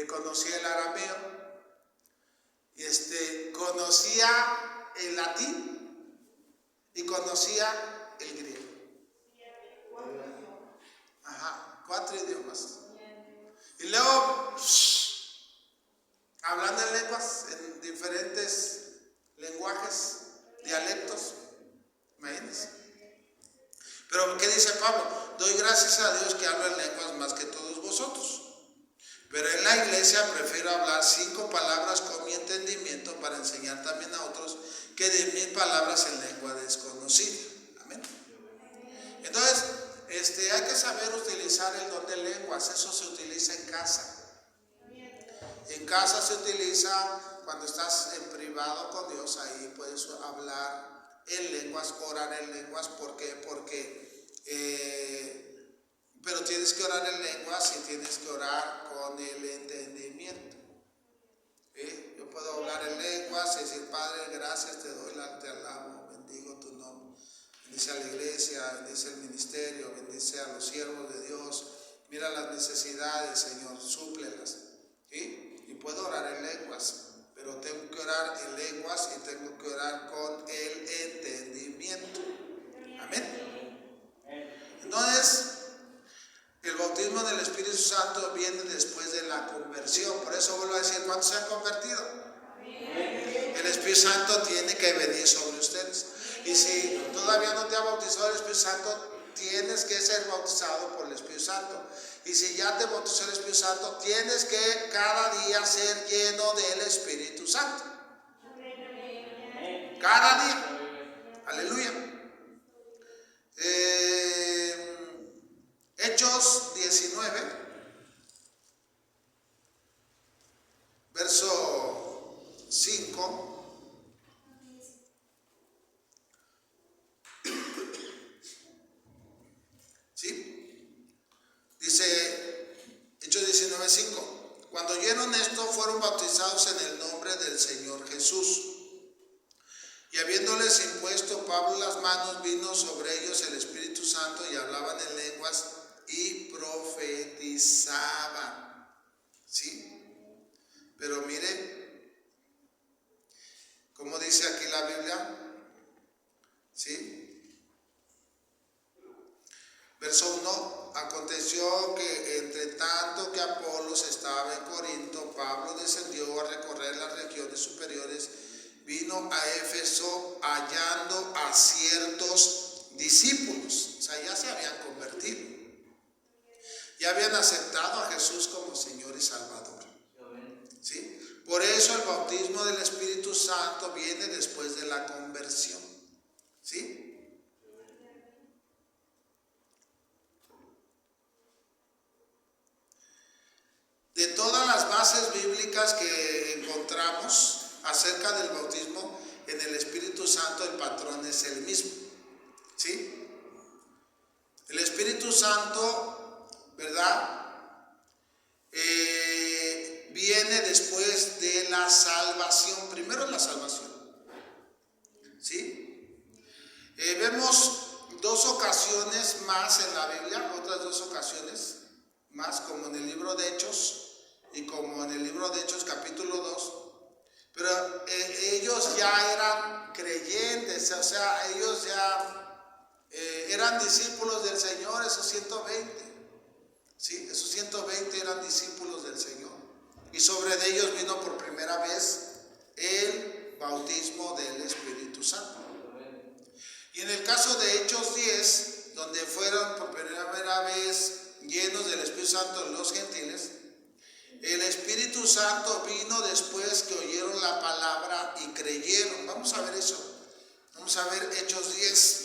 [SPEAKER 1] conocía el arameo, y conocía el latín y conocía el griego. Ajá, 4 idiomas. Y luego, hablando en lenguas, en diferentes lenguajes, dialectos, imagínense. Pero ¿qué dice Pablo? Doy gracias a Dios que hablo en lenguas más que todos vosotros. Pero en la iglesia prefiero hablar 5 palabras con mi entendimiento para enseñar también a otros que de 1000 palabras en lengua desconocida. Amén. Entonces, hay que saber utilizar el don de lenguas. Eso se utiliza en casa. En casa se utiliza cuando estás en privado con Dios. Ahí puedes hablar en lenguas, orar en lenguas. ¿Por qué? Porque pero tienes que orar en lenguas y tienes que orar con el entendimiento. Yo puedo hablar en lenguas y decir, Padre, gracias, te doy, te alabo, bendigo tu nombre. Bendice a la iglesia, bendice el ministerio, bendice a los siervos de Dios. Mira las necesidades, Señor, súplelas. Y puedo orar en lenguas, pero tengo que orar en lenguas y tengo que orar con el entendimiento. Amén. Entonces, el bautismo del Espíritu Santo viene después de la conversión. Por eso vuelvo a decir, ¿cuántos se han convertido? El Espíritu Santo tiene que venir sobre ustedes. Y si todavía no te ha bautizado el Espíritu Santo, tienes que ser bautizado por el Espíritu Santo. Y si ya te bautizó el Espíritu Santo, tienes que cada día ser lleno del Espíritu Santo. Cada día. Aleluya. Hechos 19, verso 5. ¿Sí? Dice Hechos 19, 5. Cuando oyeron esto, fueron bautizados en el nombre del Señor Jesús. Y habiéndoles impuesto Pablo las manos, vino sobre ellos el Espíritu Santo y hablaban en lenguas y profetizaban. ¿Sí? Pero mire, ¿cómo dice aquí la Biblia? ¿Sí? Verso 1. Aconteció que entre tanto que Apolos estaba en Corinto, Pablo descendió a recorrer las regiones superiores, vino a Éfeso hallando a ciertos discípulos. O sea, ya se habían convertido. Ya habían aceptado a Jesús como Señor y Salvador. ¿Sí? Por eso el bautismo del Espíritu Santo viene después de la conversión. ¿Sí? De todas las bases bíblicas que encontramos acerca del bautismo en el Espíritu Santo, el patrón es el mismo. ¿Sí? El Espíritu Santo, ¿verdad? Viene después de la salvación. Primero la salvación. ¿Sí? Vemos dos ocasiones más en la Biblia, otras dos ocasiones más, como en el libro de Hechos y como en el libro de Hechos capítulo 2. Pero ellos ya eran creyentes, o sea, ellos ya eran discípulos del Señor, esos 120. ¿Sí? Esos 120 eran discípulos del Señor. Y sobre ellos vino por primera vez el bautismo del Espíritu Santo. Y en el caso de Hechos 10, donde fueron por primera vez llenos del Espíritu Santo los gentiles, el Espíritu Santo vino después que oyeron la palabra y creyeron. Vamos a ver eso. Vamos a ver Hechos 10.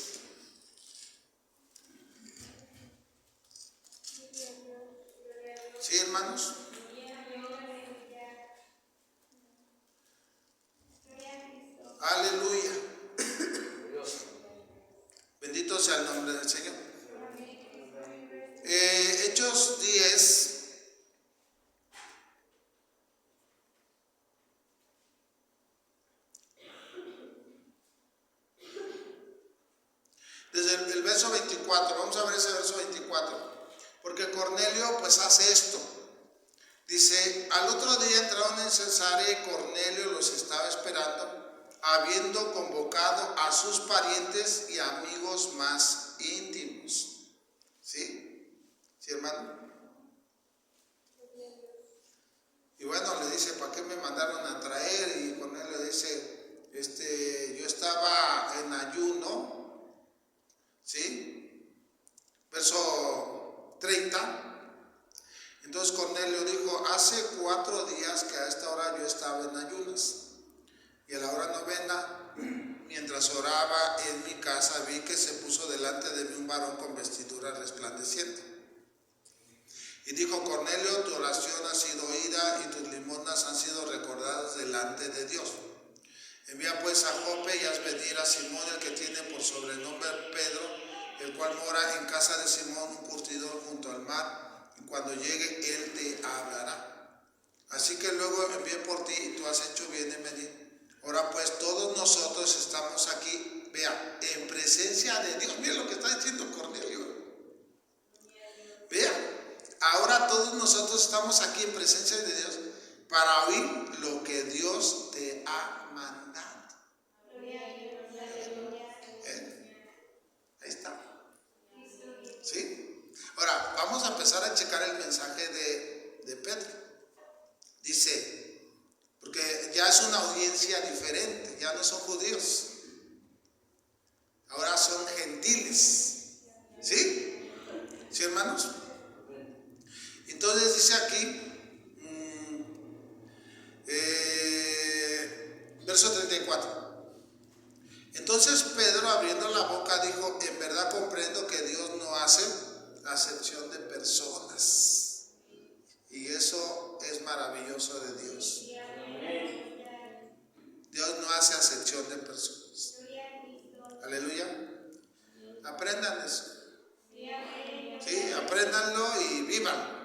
[SPEAKER 1] ¿Sí, hermanos? Aleluya. Bendito sea el nombre del Señor. Hechos 10. Desde el verso 24, vamos a ver ese verso 24. Porque Cornelio pues hace esto. Dice, al otro día entraron en Cesarea y Cornelio los estaba esperando, habiendo convocado a sus parientes y amigos más íntimos. ¿Sí? ¿Sí, hermano? Y bueno, le dice, ¿para qué me mandaron a traer? Y Cornelio dice, yo estaba en ayuno. ¿Sí? Verso 30. Entonces Cornelio dijo, hace 4 días que a esta hora yo estaba en ayunas, y a la hora novena, mientras oraba en mi casa, vi que se puso delante de mí un varón con vestidura resplandeciente. Y dijo, Cornelio, tu oración ha sido oída y tus limosnas han sido recordadas delante de Dios. Envía pues a Jope y haz venir a Simón, el que tiene por sobrenombre Pedro. el cual mora en casa de Simón, un curtidor junto al mar, y cuando llegue él te hablará. Así que luego envié por ti y tú has hecho bien en venir. Ahora pues todos nosotros estamos aquí, vea, en presencia de Dios. Mira lo que está diciendo Cornelio. Vea, ahora todos nosotros estamos aquí en presencia de Dios para oír lo que Dios te ha mandado. Ahí está. ¿Sí? Ahora, vamos a empezar a checar el mensaje de Pedro. Dice, porque ya es una audiencia diferente, ya no son judíos, ahora son gentiles. ¿Sí? ¿Sí, hermanos? Entonces dice aquí, verso 34. Entonces Pedro, abriendo la boca, dijo, en verdad comprendo que Dios no hace acepción de personas. Y eso es maravilloso de Dios. Dios no hace acepción de personas. Aleluya. Aprendan eso. Sí, apréndanlo y vivan.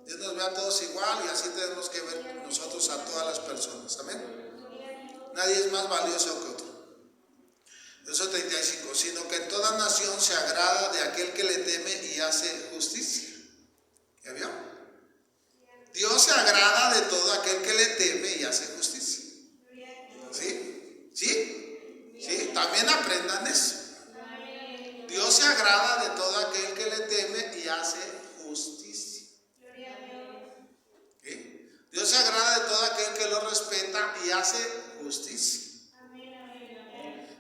[SPEAKER 1] Dios nos ve a todos igual y así tenemos que ver nosotros a todas las personas. Amén. Nadie es más valioso que otro. Verso 35. Sino que en toda nación se agrada de aquel que le teme y hace justicia. ¿Ya vio? Dios se agrada de todo aquel que le teme y hace justicia. ¿Sí? ¿Sí? ¿Sí? También aprendan eso. Dios se agrada de todo aquel que le teme y hace justicia. ¿Sí? Dios se agrada de todo aquel que lo respeta y hace justicia.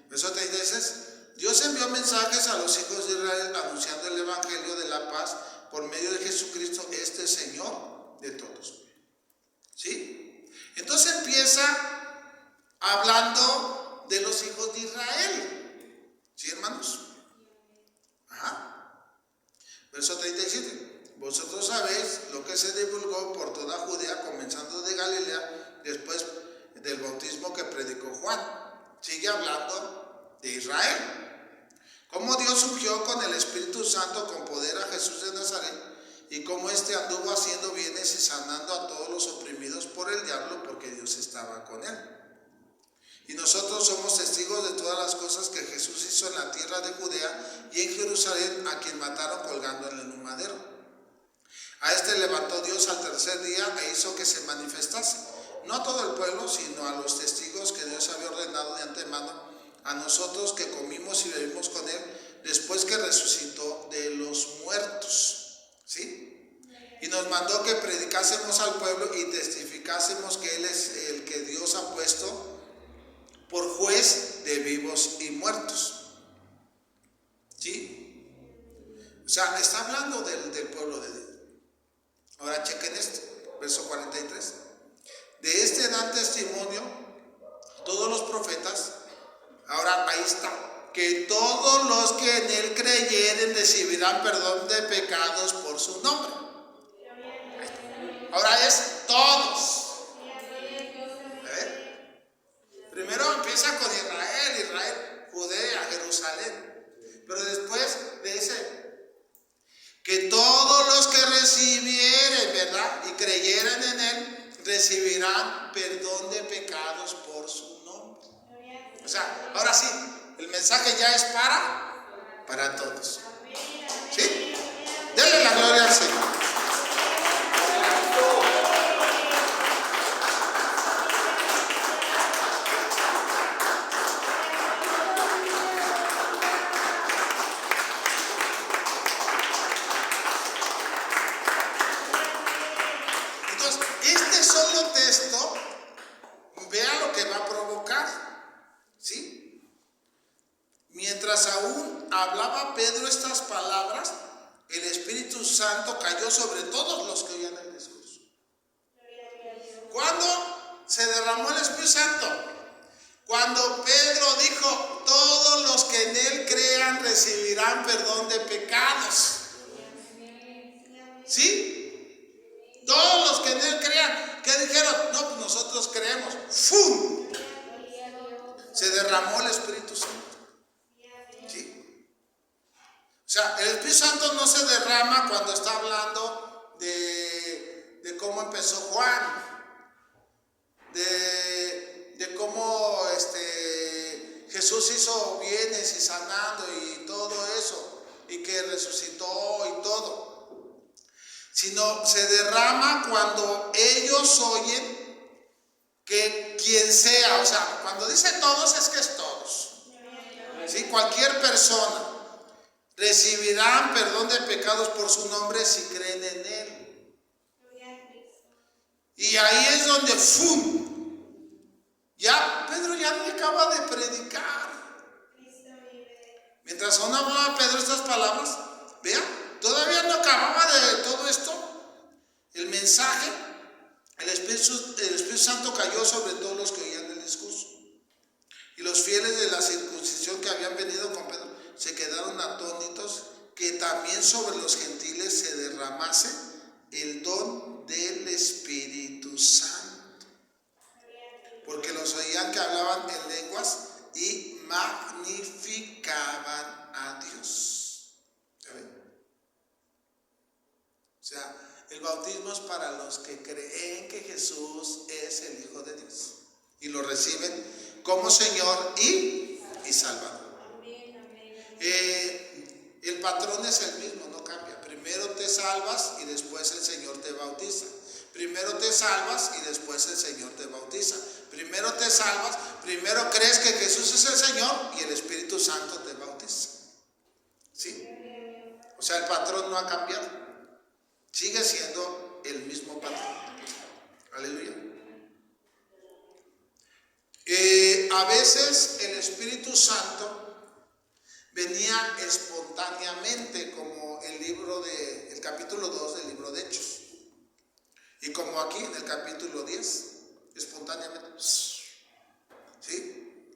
[SPEAKER 1] Verso 36. Dios envió mensajes a los hijos de Israel anunciando el evangelio de la paz por medio de Jesucristo, este Señor de todos. ¿Sí? Entonces empieza hablando de los hijos de Israel. ¿Sí, hermanos? Ajá. Verso 37. Vosotros sabéis lo que se divulgó por toda Judea, comenzando de Galilea, después del bautismo que predicó Juan. Sigue hablando de Israel. Cómo Dios ungió con el Espíritu Santo con poder a Jesús de Nazaret, y cómo éste anduvo haciendo bienes y sanando a todos los oprimidos por el diablo, porque Dios estaba con él. Y nosotros somos testigos de todas las cosas que Jesús hizo en la tierra de Judea y en Jerusalén, a quien mataron colgándole en un madero. A este levantó Dios al tercer día e hizo que se manifestase, no a todo el pueblo, sino a los testigos que Dios había ordenado de antemano, a nosotros que comimos y bebimos con él, después que resucitó de los muertos. ¿Sí? Y nos mandó que predicásemos al pueblo y testificásemos que él es el que Dios ha puesto por juez de vivos y muertos. ¿Sí? O sea, está hablando del pueblo de Dios. Ahora chequen esto, verso 43. De este dan testimonio todos los profetas. Ahora ahí está. Que todos los que en él creyeren recibirán perdón de pecados por su nombre. Ahora es todos. Primero empieza con Israel, Judea, Jerusalén. Pero después dice que todos los que recibieren, ¿verdad? Y creyeran en él, recibirán perdón de pecados por su nombre. O sea, ahora sí, el mensaje ya es para todos. ¿Sí? Denle la gloria al Señor. Vea lo que va a provocar. ¿Sí? Mientras aún hablaba Pedro estas palabras, el Espíritu Santo cayó sobre todos los que oían el discurso. ¿Cuándo se derramó el Espíritu Santo? Cuando Pedro dijo, todos los que en él crean recibirán perdón de pecados. ¿Sí? Todos los que en él crean. ¿Qué dijeron? No, pues nosotros creemos. ¡Fum! Se derramó el Espíritu Santo. ¿Sí? Espíritu Santo no se derrama cuando está hablando de cómo empezó Juan, de cómo Jesús hizo bienes y sanando y todo eso, y que resucitó y todo, sino se derrama cuando ellos oyen que quien sea, o sea, cuando dice todos es que es todos, ¿sí? Cualquier persona recibirán perdón de pecados por su nombre si creen en él. Y ahí es donde ¡fum! Ya Pedro ya le acaba de predicar. Mientras aún hablaba Pedro estas palabras, vean, todavía no acababa de todo esto. El mensaje, el Espíritu Santo cayó sobre todos los que oían el discurso. Y los fieles de la circuncisión que habían venido con Pedro se quedaron atónitos que también sobre los gentiles se derramase el don del Espíritu Santo. Porque los oían que hablaban en lenguas y magnificaban a Dios. ¿Saben? O sea, el bautismo es para los que creen que Jesús es el Hijo de Dios y lo reciben como Señor y Salvador. El patrón es el mismo, no cambia. Primero te salvas y después el Señor te bautiza. Primero te salvas y después el Señor te bautiza. Primero te salvas, primero crees que Jesús es el Señor y el Espíritu Santo te bautiza. ¿Sí? O sea, el patrón no ha cambiado. Sigue siendo el mismo patrón. Aleluya. A veces el Espíritu Santo venía espontáneamente, como el capítulo 2 del libro de Hechos. Y como aquí en el capítulo 10, espontáneamente. ¿Sí?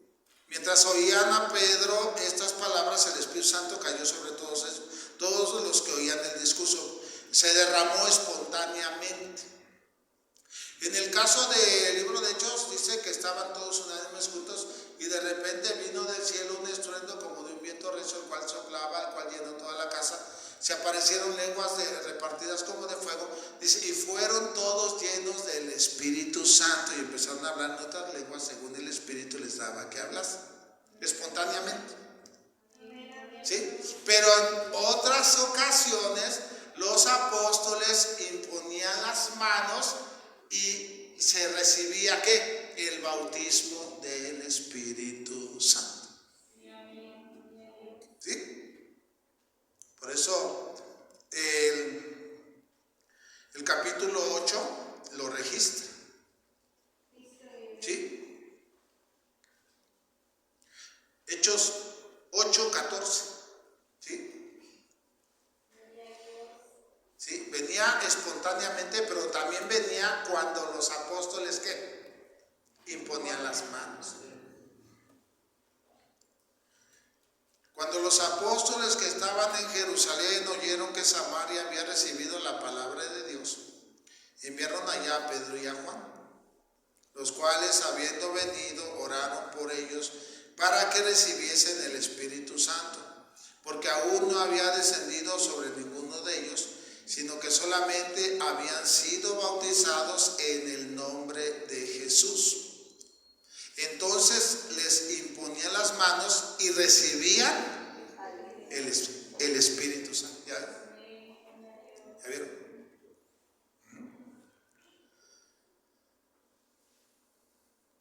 [SPEAKER 1] Mientras oían a Pedro estas palabras, el Espíritu Santo cayó sobre todos los que oían el discurso. Se derramó espontáneamente. En el caso del libro de Hechos dice que estaban todos unánimes juntos y de repente vino del cielo un estruendo como de un viento recio, el cual soplaba, el cual llenó toda la casa. Se aparecieron lenguas repartidas como de fuego, dice, y fueron todos llenos del Espíritu Santo y empezaron a hablar en otras lenguas según el Espíritu les daba que hablasen, espontáneamente. ¿Sí? Pero en otras ocasiones los apóstoles imponían las manos y se recibía ¿qué? El bautismo del Espíritu Santo. ¿Sí? Por eso el capítulo 8 lo registra. ¿Sí? Hechos 8:14. ¿Sí? ¿Sí? Venía espontáneamente, pero también venía cuando los apóstoles ¿qué? Imponían las manos. Cuando los apóstoles que estaban en Jerusalén oyeron que Samaria había recibido la palabra de Dios, enviaron allá a Pedro y a Juan, los cuales, habiendo venido, oraron por ellos para que recibiesen el Espíritu Santo, porque aún no había descendido sobre ninguno de ellos, sino que solamente habían sido bautizados en el nombre de Jesús. Entonces les imponían las manos y recibían el Espíritu Santo. ¿Ya vieron?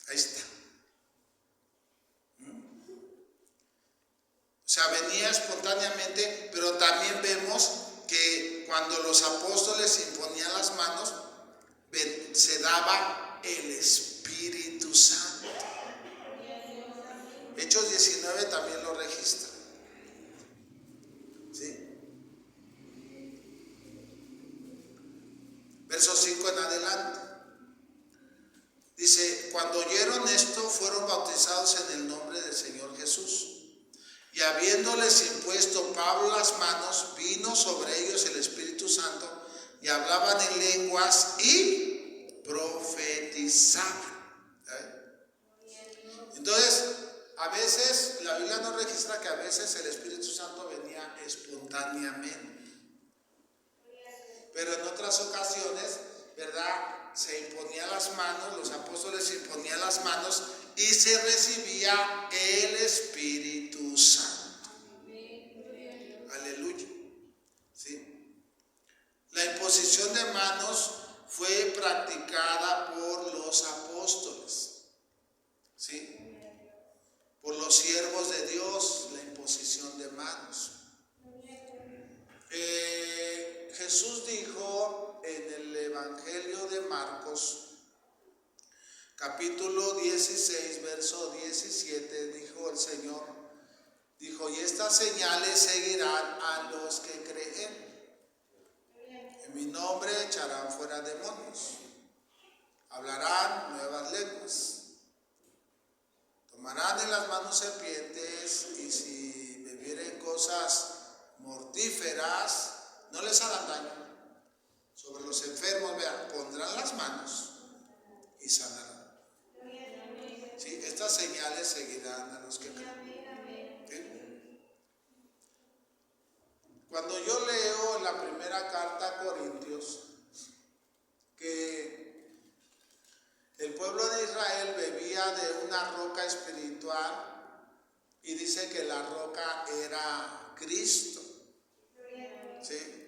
[SPEAKER 1] Ahí está. O sea, venía espontáneamente, pero también vemos que cuando los apóstoles imponían las manos, se daba el Espíritu Santo. Hechos 19 también lo registra. ¿Sí? Verso 5 en adelante. Dice, cuando oyeron esto, fueron bautizados en el nombre del Señor Jesús. Y habiéndoles impuesto Pablo las manos, vino sobre ellos el Espíritu Santo, y hablaban en lenguas y profetizaban. Entonces, A veces, la Biblia nos registra que a veces el Espíritu Santo venía espontáneamente. Pero en otras ocasiones, ¿verdad? Se imponían las manos, los apóstoles se imponían las manos y se recibía el Espíritu Santo. Aleluya. ¿Sí? La imposición de manos fue practicada por los apóstoles. ¿Sí? Por los siervos de Dios, la imposición de manos. Jesús dijo en el Evangelio de Marcos, capítulo 16, verso 17, dijo el Señor, dijo, y estas señales seguirán a los que creen. En mi nombre echarán fuera demonios, hablarán nuevas lenguas, tomarán en las manos serpientes, y si bebieren cosas mortíferas, no les harán daño. Sobre los enfermos, vean, pondrán las manos y sanarán. ¿Sí? Estas señales seguirán a los que creen. ¿Sí? Cuando yo leo en la primera carta a Corintios que el pueblo de Israel bebía de una roca espiritual y dice que la roca era Cristo. ¿Sí?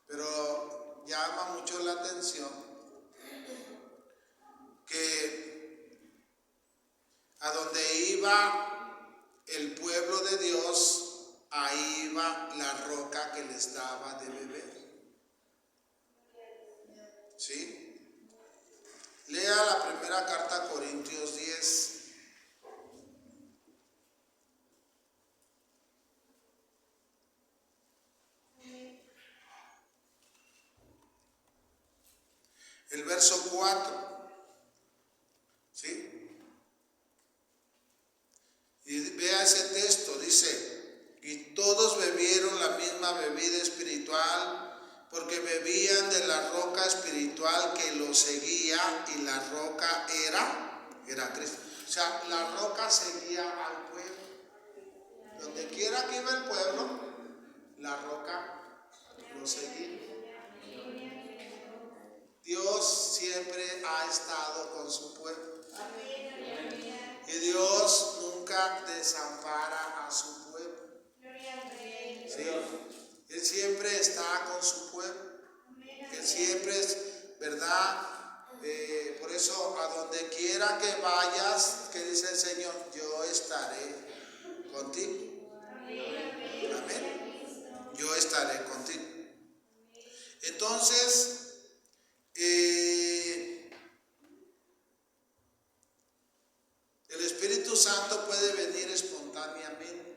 [SPEAKER 1] Pero llama mucho la atención que a donde iba el pueblo de Dios, ahí iba la roca que les daba de beber. ¿Sí? Lea la primera carta a Corintios 10. El verso 4, ¿sí? Y vea ese texto, dice, y todos bebieron la misma bebida espiritual, porque bebían de la roca espiritual que los seguía, y la roca era Cristo. O sea, la roca seguía al pueblo. Donde quiera que iba el pueblo, la roca lo seguía. Dios siempre ha estado con su pueblo. Y Dios nunca desampara a su pueblo. ¿Sí? Él siempre está con su pueblo. Él siempre es, ¿verdad? Por eso, a donde quiera que vayas, que dice el Señor, yo estaré contigo. Amén. Yo estaré contigo. Entonces, el Espíritu Santo puede venir espontáneamente,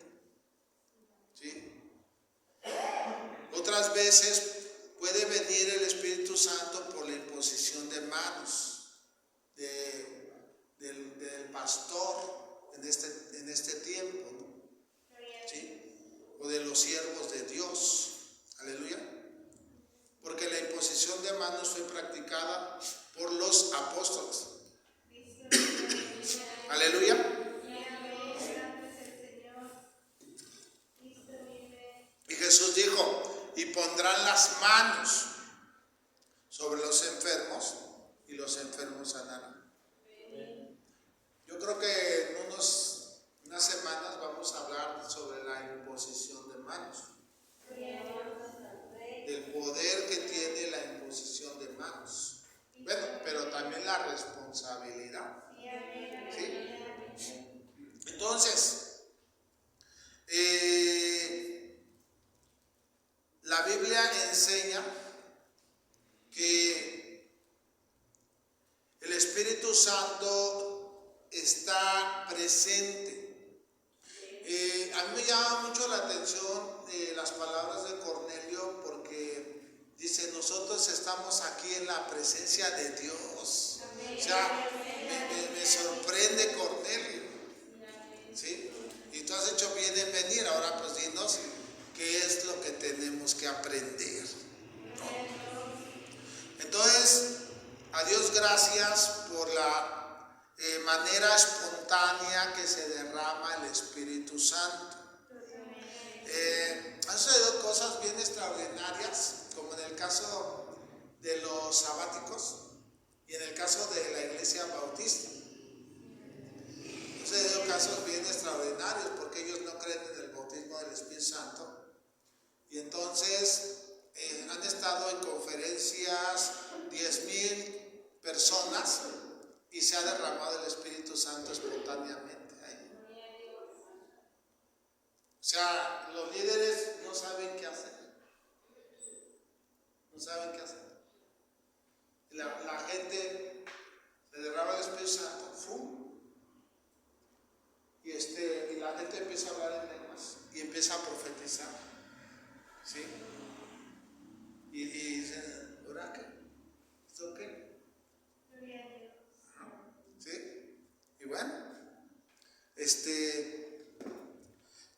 [SPEAKER 1] ¿sí? Otras veces puede venir el Espíritu Santo por la imposición de manos del pastor en este tiempo, ¿no? ¿Sí? O de los siervos de Dios. Aleluya. Porque la imposición de manos fue practicada por los apóstoles. Aleluya. Y Jesús dijo, y pondrán las manos sobre los enfermos y los enfermos sanarán. Yo creo que en unas semanas vamos a hablar sobre la imposición de manos. Del poder que tiene la imposición de manos. Bueno, pero también la responsabilidad. ¿Sí? Entonces, la Biblia enseña que el Espíritu Santo está presente. A mí me llama mucho la atención las palabras de Cornelio, porque dice, nosotros estamos aquí en la presencia de Dios. O sea, me sorprende Cornelio, ¿sí? Y tú has hecho bien en venir. Ahora pues dinos qué es lo que tenemos que aprender, ¿no? Entonces, a Dios gracias por la manera espontánea espontánea que se derrama el Espíritu Santo. Han sucedido cosas bien extraordinarias, como en el caso de los sabáticos y en el caso de la iglesia bautista. Han sucedido casos bien extraordinarios porque ellos no creen en el bautismo del Espíritu Santo. Y entonces han estado en conferencias 10,000 personas y se ha derramado el Espíritu Santo espontáneamente ahí. O sea, los líderes no saben qué hacer. No saben qué hacer. La gente se derrama el Espíritu Santo, ¡fum! Y la gente empieza a hablar en lenguas y empieza a profetizar. ¿Sí? Y dicen, ¿ahora qué? ¿Esto qué? ¿Sí? Y bueno,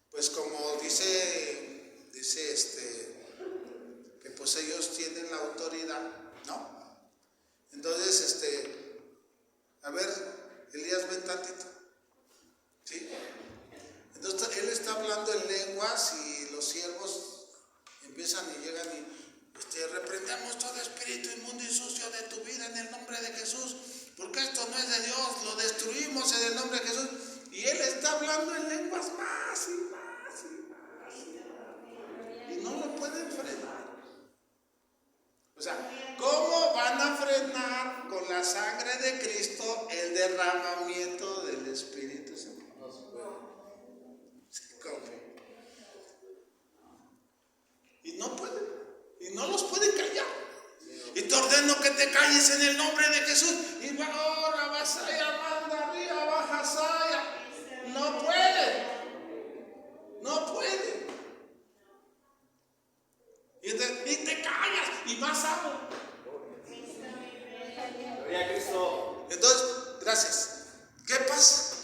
[SPEAKER 1] pues como dice que pues ellos tienen la autoridad, ¿no? Entonces, a ver, Elías, ven tantito. ¿Sí? Entonces él está hablando en lenguas y los siervos empiezan y llegan y reprendemos todo espíritu inmundo y sucio de tu vida en el nombre de Jesús, porque esto no es de Dios, lo destruimos en el nombre de Jesús. Y él está hablando en lenguas más y más y más. Y no lo pueden frenar. O sea, ¿cómo van a frenar con la sangre de Cristo el derramamiento del Espíritu Santo? Y no pueden. Y no los pueden callar. Y te ordeno que te calles en el nombre de Jesús. Y ahora vas a llamar arriba, bajas allá. No pueden. No pueden. Y te callas. Y más hablo. Gloria a Cristo. Entonces, gracias. ¿Qué pasa?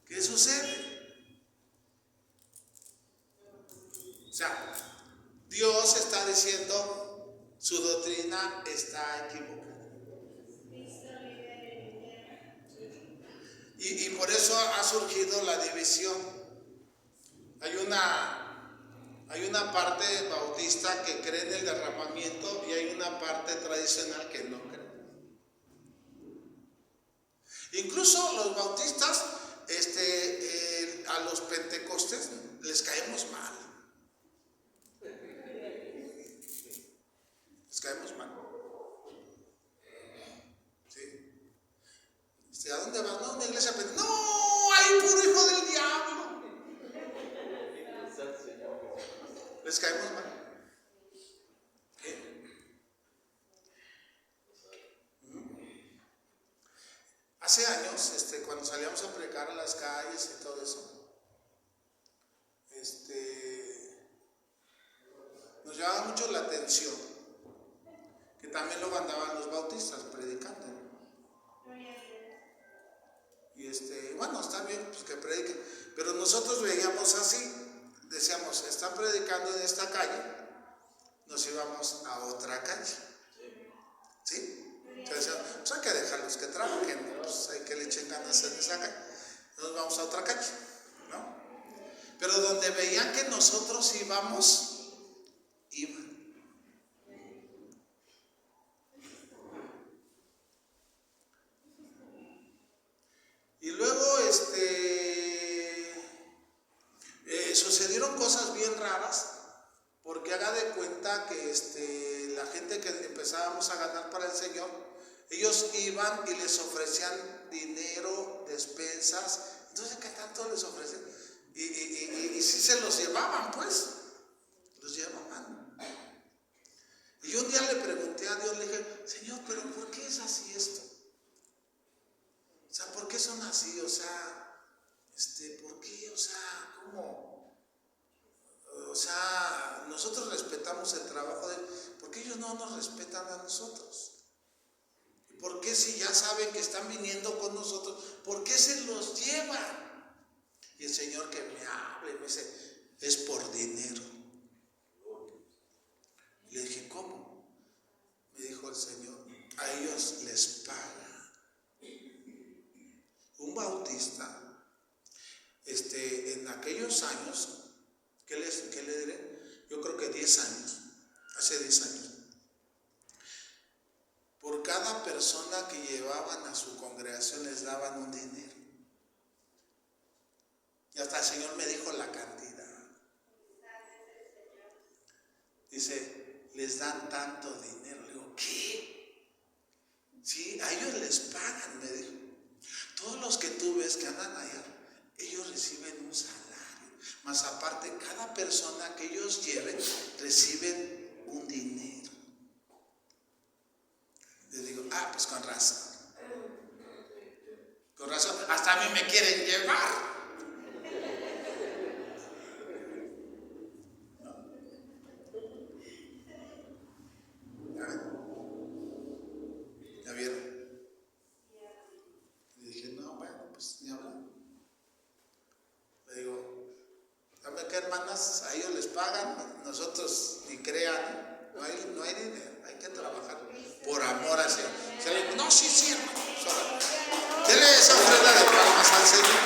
[SPEAKER 1] ¿Qué sucede? O sea, Dios está diciendo, su doctrina está equivocada. Y por eso ha surgido la división. Hay una parte bautista que cree en el derramamiento y hay una parte tradicional que no cree. Incluso los bautistas, a los pentecostes les caemos mal. Caemos mal. ¿Sí? ¿A dónde vas? No, una iglesia. No, hay puro hijo del diablo. Les caemos mal. Hace años, cuando salíamos a predicar a las calles y todo eso, nos llamaba mucho la atención que también lo mandaban los bautistas predicando. Y bueno, está bien, pues que prediquen. Pero nosotros veíamos así, decíamos, están predicando en esta calle, nos íbamos a otra calle. ¿Sí? Entonces, pues hay que dejarlos que trabajen, pues hay que le echen ganas en esa calle. Nos vamos a otra calle, ¿no? Pero donde veían que nosotros íbamos, iban. Y luego sucedieron cosas bien raras, porque haga de cuenta que la gente que empezábamos a ganar para el Señor, ellos iban y les ofrecían dinero, despensas. Entonces, ¿qué tanto les ofrecen? Y si se los llevaban, pues, los llevaban. Y yo un día le pregunté a Dios, le dije, Señor, ¿pero por qué es así esto? O sea, ¿por qué son así? O sea, ¿por qué? O sea, ¿cómo? O sea, nosotros respetamos el trabajo de él, ¿por qué ellos no nos respetan a nosotros? ¿Por qué si ya saben que están viniendo con nosotros, por qué se los llevan? Y el Señor que me habla y me dice, es por dinero. Le dije, ¿cómo? Me dijo el Señor, a ellos les paga Bautista, en aquellos años, ¿qué le diré? Yo creo que 10 años, hace 10 años. Por cada persona que llevaban a su congregación les daban un dinero. Y hasta el Señor me dijo la cantidad. Dice, les dan tanto dinero. Le digo, ¿qué? Sí, a ellos les pagan, me dijo. Todos los que tú ves que andan allá, ellos reciben un salario. Más aparte, cada persona que ellos lleven, reciben un dinero. Le digo, pues con razón. Con razón, hasta a mí me quieren llevar. ¿Ya vieron? Le dije, no, bueno, pues ni hablar. Le digo, ¿saben qué, hermanas? A ellos les pagan, nosotros ni crean, no hay dinero, hay que trabajar por amor al Señor. Se le dijo, no, sí, hermano. Dele esa ofrenda de palmas al Señor.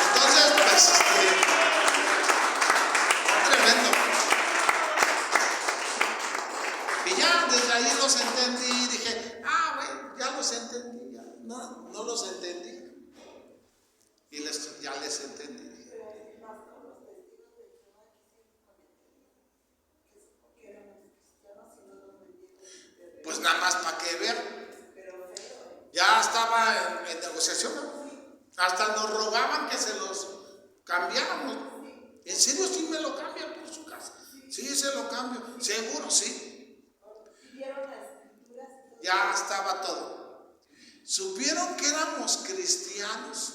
[SPEAKER 1] Entonces, pues, tremendo. Y ya desde ahí los entendí, dije, bueno, ya los entendí, ya. No los entendí. Y ya les entendí. Pues nada más para que vean. Ya estaba en negociación, ¿no? Hasta nos rogaban que se los cambiáramos. ¿En serio sí me lo cambian por su casa? Sí, se lo cambio. ¿Seguro? Sí. Ya estaba todo. Supieron que éramos cristianos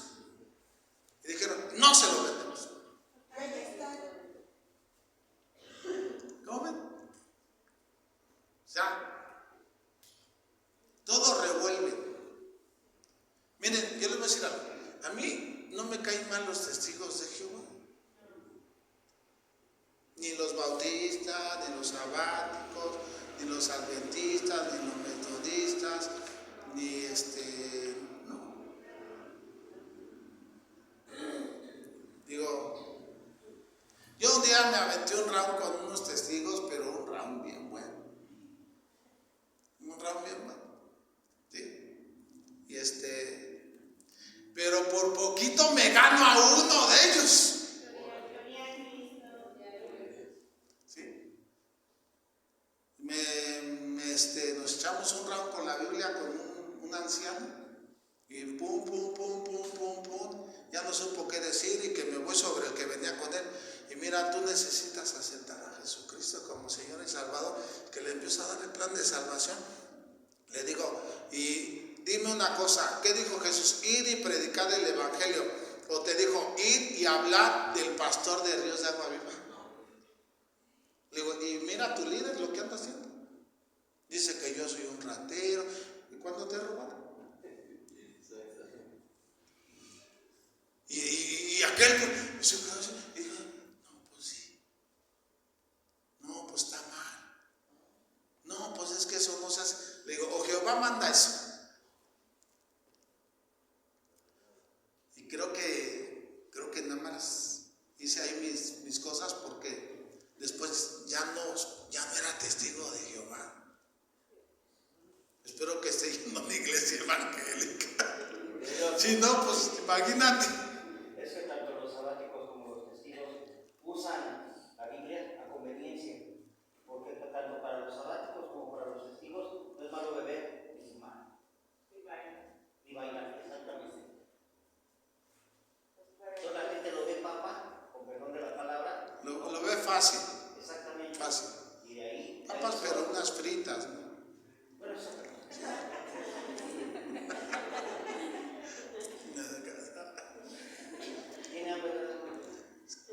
[SPEAKER 1] y dijeron, no se lo vendemos. ¿Cómo ven? O sea, todo revuelve. Miren, yo les voy a decir algo. A mí no me caen mal los testigos de Jehová. Ni los bautistas, ni los sabáticos, ni los adventistas, ni los metodistas, ni no. Digo, yo un día me aventé un round con unos testigos, pero un round bien bueno. Un round bien bueno. ¿Sí? Y pero por poquito me gano a uno de ellos. ¿Sí? Nos echamos un round con la Biblia con un anciano y pum, ya no supo qué decir y que me voy sobre el que venía con él. Y mira, tú necesitas aceptar a Jesucristo como Señor y Salvador, que le empiezo a dar el plan de salvación. Le digo, y dime una cosa, ¿qué dijo Jesús? Ir y predicar el evangelio. O te dijo, ir y hablar del pastor de Ríos de Agua Viva. Le digo, y mira tu líder lo que anda haciendo. Dice que yo soy un ratero. ¿Y cuándo te robaron? Y aquel que se quedó así, y dijo, no, pues sí. No, pues está mal. No, pues es que eso no se hace. Le digo, Jehová manda eso. Y creo que nada más hice ahí mis cosas porque después ya no era testigo de Jehová. Espero que esté yendo a una iglesia evangélica. Si no, pues imagínate.
[SPEAKER 2] Es que tanto los sabáticos como los testigos usan la Biblia a conveniencia, porque tanto para los sabáticos como para los testigos no es malo beber ni fumar. Ni bailar, exactamente. Entonces la gente lo ve papa, con perdón de la palabra.
[SPEAKER 1] Lo ve fácil.
[SPEAKER 2] Exactamente.
[SPEAKER 1] Fácil.
[SPEAKER 2] Y de ahí.
[SPEAKER 1] Papas, pero unas fritas, ¿no?
[SPEAKER 2] Bueno, exactamente. ¿Tiene hambre de las manos?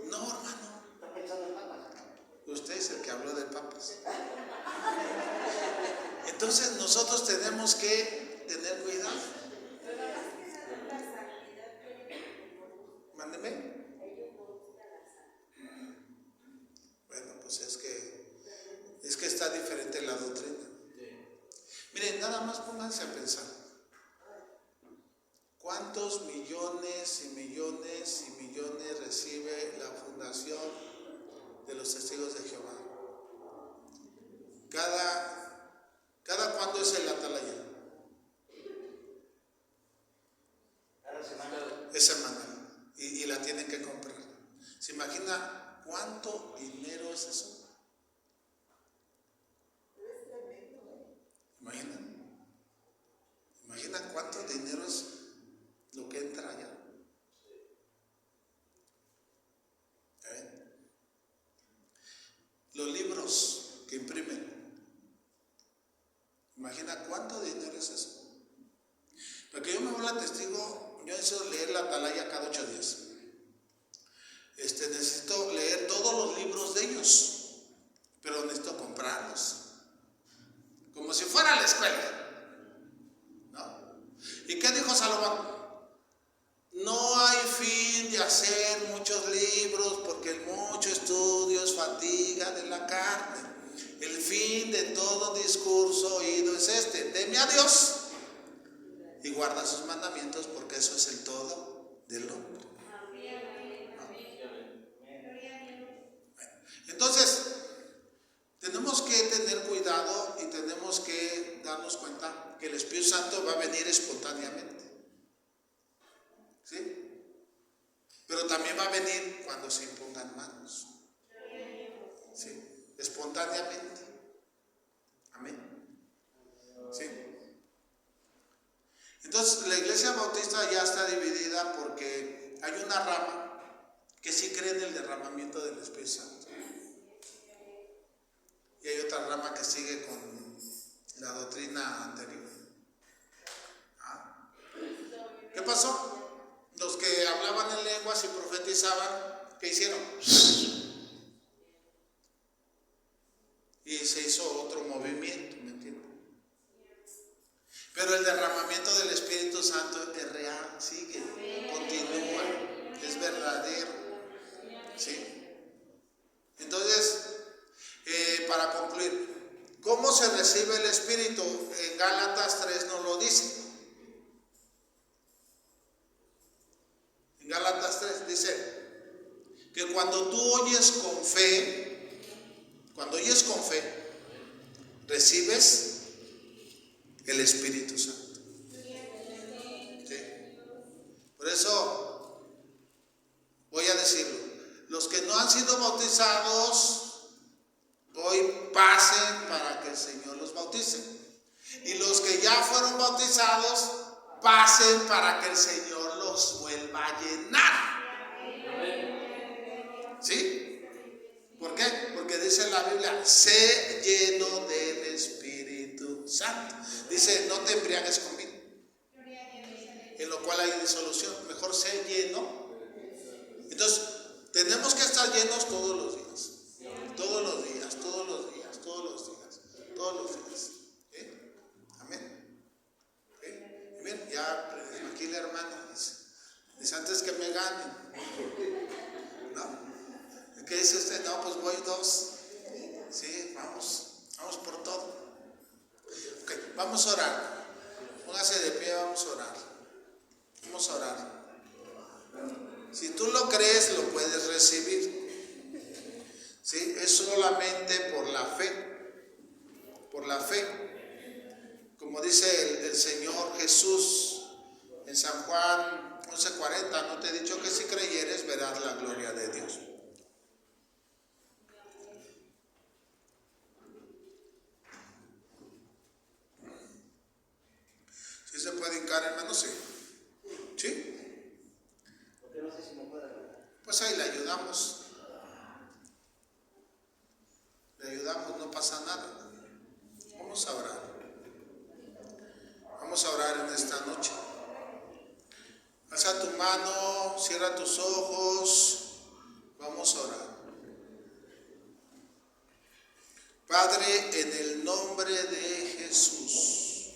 [SPEAKER 1] No, hermano.
[SPEAKER 2] ¿Está pensando en papas?
[SPEAKER 1] Usted es el que habló de papas. Entonces nosotros tenemos que tener cuidado. Mándeme. Bueno, pues es que está diferente la doctrina. nada más pónganse a pensar. ¿Cuántos millones y millones y millones recibe la fundación de los Testigos de Jehová? ¿Cada cuándo es el atalaya?
[SPEAKER 2] Cada semana.
[SPEAKER 1] Es semanal. Y la tienen que comprar. ¿Se imagina cuánto dinero es eso? ¿Imagina cuánto dinero es lo que entra allá? Los libros que imprimen, imagina cuánto dinero es eso. Porque yo me voy a testigo, yo necesito leer la atalaya cada 8 días. Necesito leer todos los libros de ellos, pero necesito comprarlos, como si fuera la escuela, ¿no? ¿Y qué dijo Salomón? No hay fin de hacer muchos libros, porque el mucho estudio es fatiga de la carne. El fin de todo discurso oído es teme a Dios y guarda sus mandamientos, porque eso es el todo del hombre. Entonces, tenemos que tener cuidado y tenemos que darnos cuenta que el Espíritu Santo va a venir espontáneamente. ¿Sí? Pero también va a venir cuando se impongan manos. ¿Sí? Espontáneamente. Amén. ¿Sí? Entonces, la Iglesia Bautista ya está dividida porque hay una rama que sí cree en el derramamiento del Espíritu Santo. Y hay otra rama que sigue con la doctrina anterior. ¿Qué pasó? Los que hablaban en lenguas y profetizaban, ¿qué hicieron? Y se hizo otro movimiento, ¿me entiendes? Pero el derramamiento del Espíritu Santo es real, sigue, continúa, es verdadero. ¿Sí? Entonces, para concluir, ¿cómo se recibe el Espíritu? En Gálatas 3 nos lo dice. En Gálatas 3 dice que cuando tú oyes con fe, recibes el Espíritu Santo. ¿Sí? Por eso voy a decirlo. Los que no han sido bautizados, hoy pasen para que el Señor los bautice. Y los que ya fueron bautizados, pasen para que el Señor los vuelva a llenar. ¿Sí? ¿Por qué? Porque dice la Biblia, sé lleno del Espíritu Santo. Dice, no te embriagues con vino, en lo cual hay disolución. Mejor sé lleno. Entonces, tenemos que estar llenos todos los días. Todos los días, todos los días, todos los días, todos los días. ¿Sí? Amén. ¿Sí? Bien, ya aquí la hermana dice antes que me ganen. ¿No? ¿Qué dice usted? No, pues voy 2. Sí, vamos por todo. Ok, vamos a orar. Póngase de pie, vamos a orar. Vamos a orar. Si tú lo crees, lo puedes recibir. ¿Sí? Es solamente por la fe. Por la fe. Como dice el Señor Jesús en San Juan 11:40, no te he dicho que si creyeres verás la gloria de Dios. ¿Sí se puede hincar, hermano? Sí. ¿Sí?
[SPEAKER 2] Porque no sé si me puede ayudar.
[SPEAKER 1] Pues ahí le ayudamos. Le ayudamos, no pasa nada. Vamos a orar. Vamos a orar en esta noche. Alza tu mano, cierra tus ojos. Vamos a orar. Padre, en el nombre de Jesús,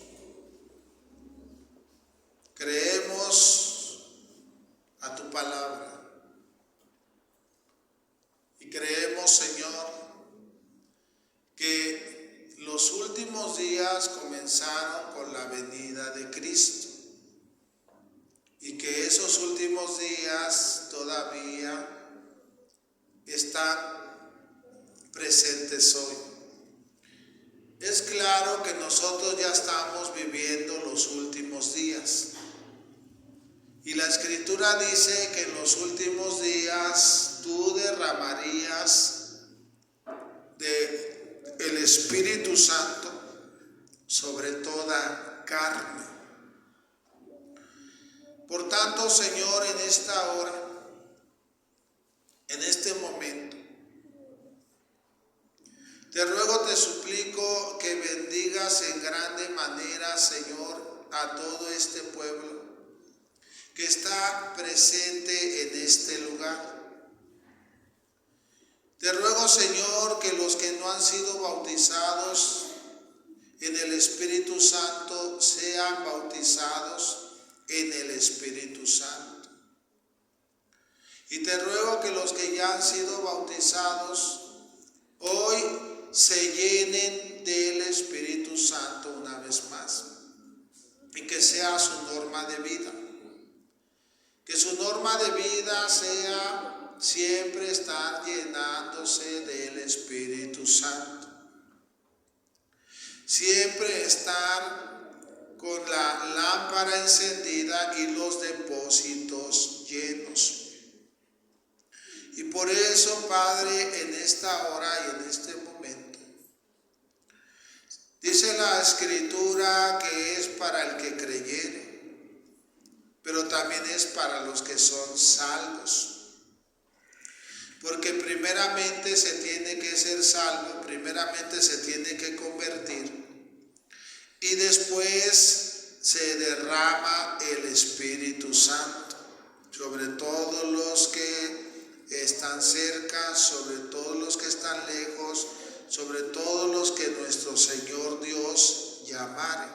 [SPEAKER 1] creemos a tu palabra y creemos, Señor, que los últimos días comenzarán comenzaron con la venida de Cristo y que esos últimos días todavía están presentes hoy. Es claro que nosotros ya estamos viviendo los últimos días. Y la Escritura dice que en los últimos días tú derramarías el Espíritu Santo sobre toda carne. Por tanto, Señor, en esta hora, en este momento, te ruego, te suplico que bendigas en grande manera, Señor, a todo este pueblo que está presente en este lugar. Te ruego, Señor, que los que no han sido bautizados en el Espíritu Santo sean bautizados en el Espíritu Santo. Y te ruego que los que ya han sido bautizados hoy se llenen del Espíritu Santo una vez más y que sea su norma de vida. Que su norma de vida sea siempre estar llenándose del Espíritu Santo. Siempre estar con la lámpara encendida y los depósitos llenos. Y por eso, Padre, en esta hora y en este momento, dice la Escritura que es para el que creyere, pero también es para los que son salvos. Porque primeramente se tiene que ser salvo, primeramente se tiene que convertir y después se derrama el Espíritu Santo sobre todos los que están cerca, sobre todos los que están lejos, sobre todos los que nuestro Señor Dios llamare.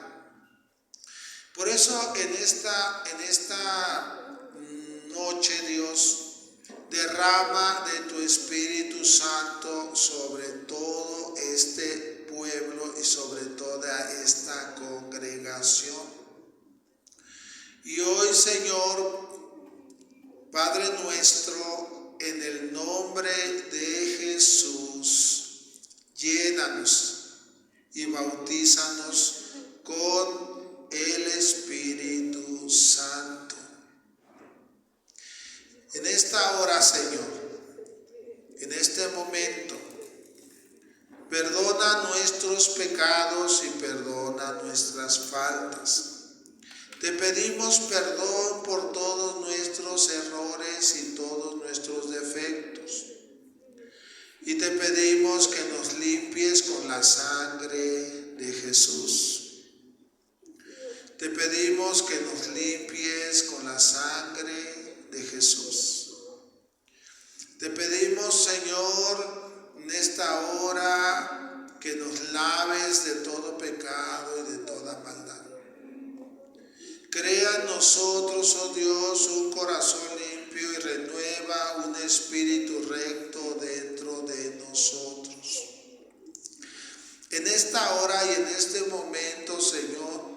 [SPEAKER 1] Por eso en esta noche, Dios, derrama de tu Espíritu Santo sobre todo este pueblo y sobre toda esta congregación. Y hoy, Señor, Padre nuestro, en el nombre de Jesús, llénanos y bautízanos con el Espíritu Santo. En esta hora, Señor, en este momento, perdona nuestros pecados y perdona nuestras faltas. Te pedimos perdón por todos nuestros errores y todos nuestros defectos. Y te pedimos que nos limpies con la sangre de Jesús. Te pedimos que nos limpies con la sangre de Jesús. Te pedimos, Señor, en esta hora que nos laves de todo pecado y de toda maldad. Crea en nosotros, oh Dios, un corazón limpio y renueva un espíritu recto dentro de nosotros. En esta hora y en este momento, Señor,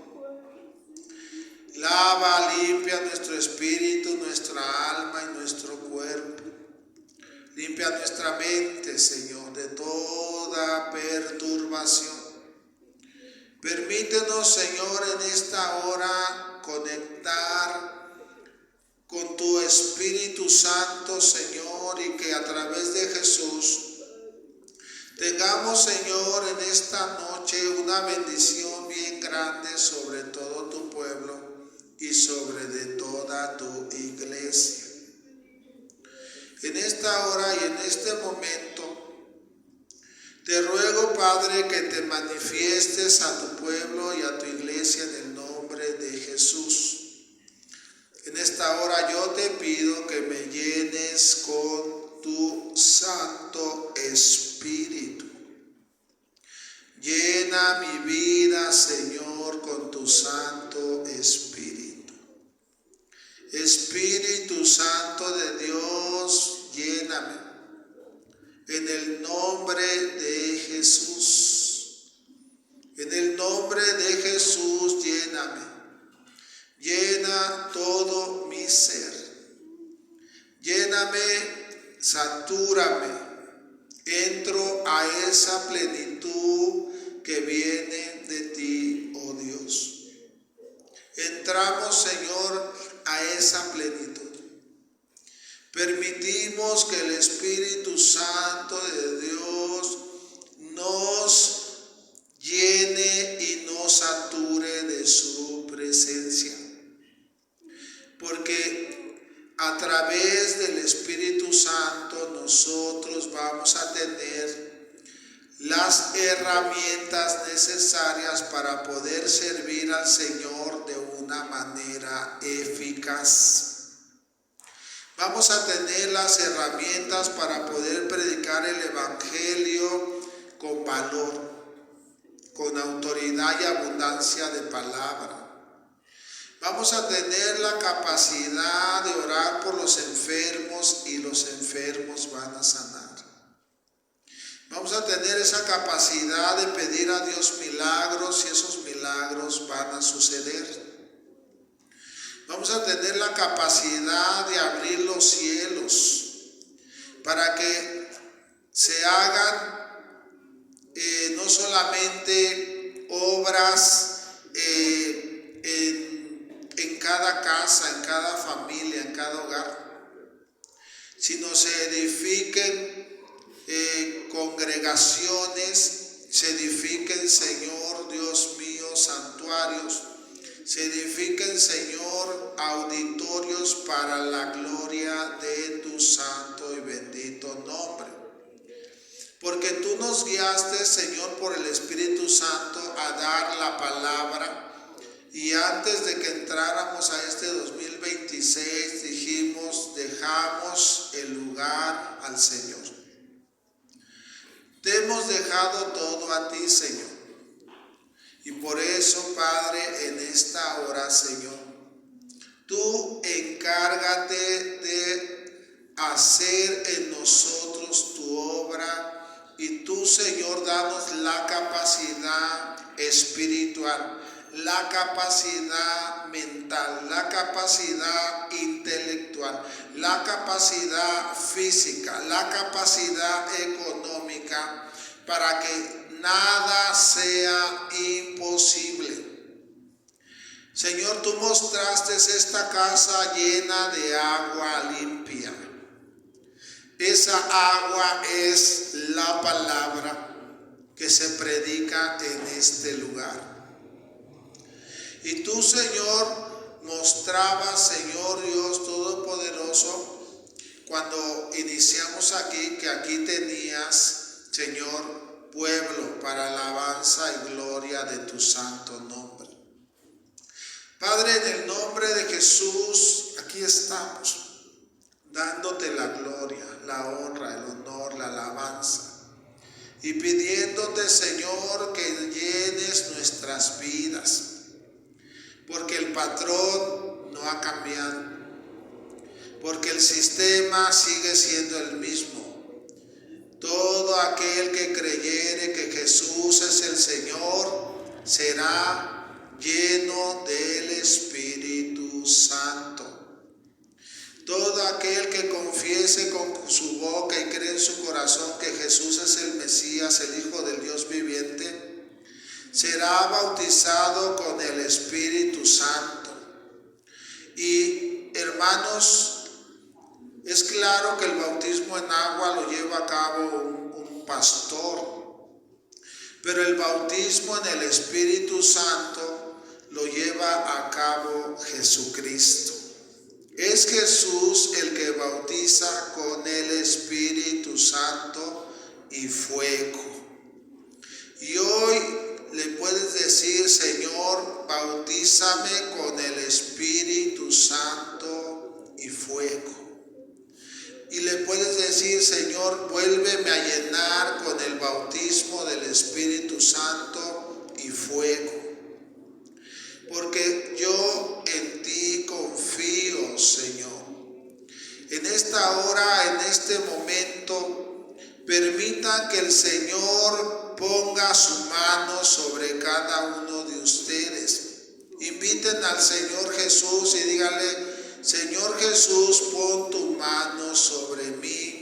[SPEAKER 1] lava, limpia nuestro espíritu, nuestra alma y nuestro cuerpo. Limpia nuestra mente, Señor, de toda perturbación. Permítenos, Señor, en esta hora conectar con tu Espíritu Santo, Señor, y que a través de Jesús tengamos, Señor, en esta noche una bendición bien grande sobre todo tu pueblo y sobre de toda tu iglesia. En esta hora y en este momento, te ruego, Padre, que te manifiestes a tu pueblo y a tu iglesia en el nombre de Jesús. En esta hora yo te pido que me llenes con tu Santo Espíritu. Llena mi vida, Señor, con tu Santo Espíritu. Espíritu Santo de Dios, lléname. En el nombre de Jesús. En el nombre nombre de Jesús, lléname. Llena todo mi ser. Lléname, satúrame. Entro a esa plenitud que viene de ti, oh Dios. Entramos, Señor, a esa plenitud. Permitimos que el Espíritu Santo de Dios nos llene y nos sature de su presencia. Porque a través del Espíritu Santo nosotros vamos a tener las herramientas necesarias para poder servir al Señor de una manera eficaz. Vamos a tener las herramientas para poder predicar el Evangelio con valor, con autoridad y abundancia de palabra. Vamos a tener la capacidad de orar por los enfermos y los enfermos van a sanar. Vamos a tener esa capacidad de pedir a Dios milagros y esos milagros van a suceder. Vamos a tener la capacidad de abrir los cielos para que se hagan no solamente obras en cada casa, en cada familia, en cada hogar, sino se edifiquen congregaciones, se edifiquen, Señor Dios mío, santuarios, se edifiquen, Señor, auditorios para la gloria de tu santo y bendito nombre. Porque tú nos guiaste, Señor, por el Espíritu Santo a dar la palabra. Y antes de que entráramos a este 2026, dijimos, dejamos el lugar al Señor. Te hemos dejado todo a ti, Señor. Y por eso, Padre, en esta hora, Señor, tú encárgate de hacer en nosotros tu obra y tú, Señor, danos la capacidad espiritual, la capacidad mental, la capacidad intelectual, la capacidad física, la capacidad económica, para que nada sea imposible. Señor, tú mostraste esta casa llena de agua limpia. Esa agua es la palabra que se predica en este lugar. Y tú, Señor, mostrabas, Señor Dios Todopoderoso, cuando iniciamos aquí, que aquí tenías, Señor, pueblo para alabanza y gloria de tu santo nombre. Padre, en el nombre de Jesús, aquí estamos, dándote la gloria, la honra, el honor, la alabanza, y pidiéndote, Señor, que llenes nuestras vidas, porque el patrón no ha cambiado, porque el sistema sigue siendo el mismo. Todo aquel que creyere que Jesús es el Señor será lleno del Espíritu Santo. Todo aquel que confiese con su boca y cree en su corazón que Jesús es el Mesías, el Hijo del Dios viviente, será bautizado con el Espíritu Santo. Y hermanos, es claro que el bautismo en agua lo lleva a cabo un pastor, pero el bautismo en el Espíritu Santo lo lleva a cabo Jesucristo. Es Jesús el que bautiza con el Espíritu Santo y fuego. Y hoy le puedes decir, Señor, bautízame con el Espíritu Santo y fuego. Y le puedes decir, Señor, vuélveme a llenar con el bautismo del Espíritu Santo y fuego. Porque yo en ti confío, Señor. En esta hora, en este momento, permita que el Señor ponga su mano sobre cada uno de ustedes. Inviten al Señor Jesús y díganle: Señor Jesús, pon tu mano sobre mí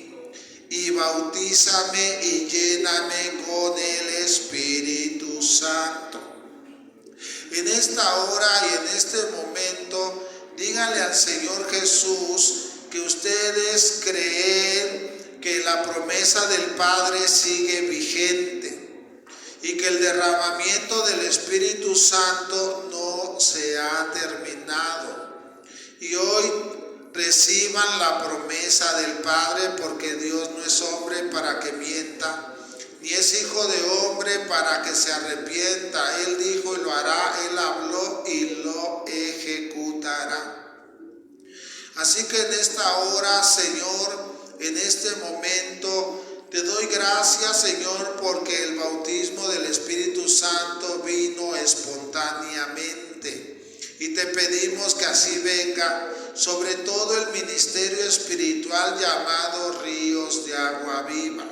[SPEAKER 1] y bautízame y lléname con el Espíritu Santo. En esta hora y en este momento, díganle al Señor Jesús que ustedes creen que la promesa del Padre sigue vigente y que el derramamiento del Espíritu Santo no se ha terminado. Y hoy reciban la promesa del Padre, porque Dios no es hombre para que mienta, ni es hijo de hombre para que se arrepienta. Él dijo y lo hará, Él habló y lo ejecutará. Así que en esta hora, Señor, en este momento, te doy gracias, Señor, porque el bautismo del Espíritu Santo vino espontáneamente. Y te pedimos que así venga sobre todo el ministerio espiritual llamado Ríos de Agua Viva.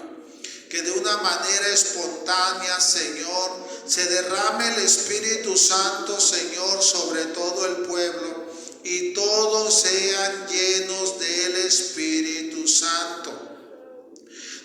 [SPEAKER 1] Que de una manera espontánea, Señor, se derrame el Espíritu Santo, Señor, sobre todo el pueblo, y todos sean llenos del Espíritu Santo.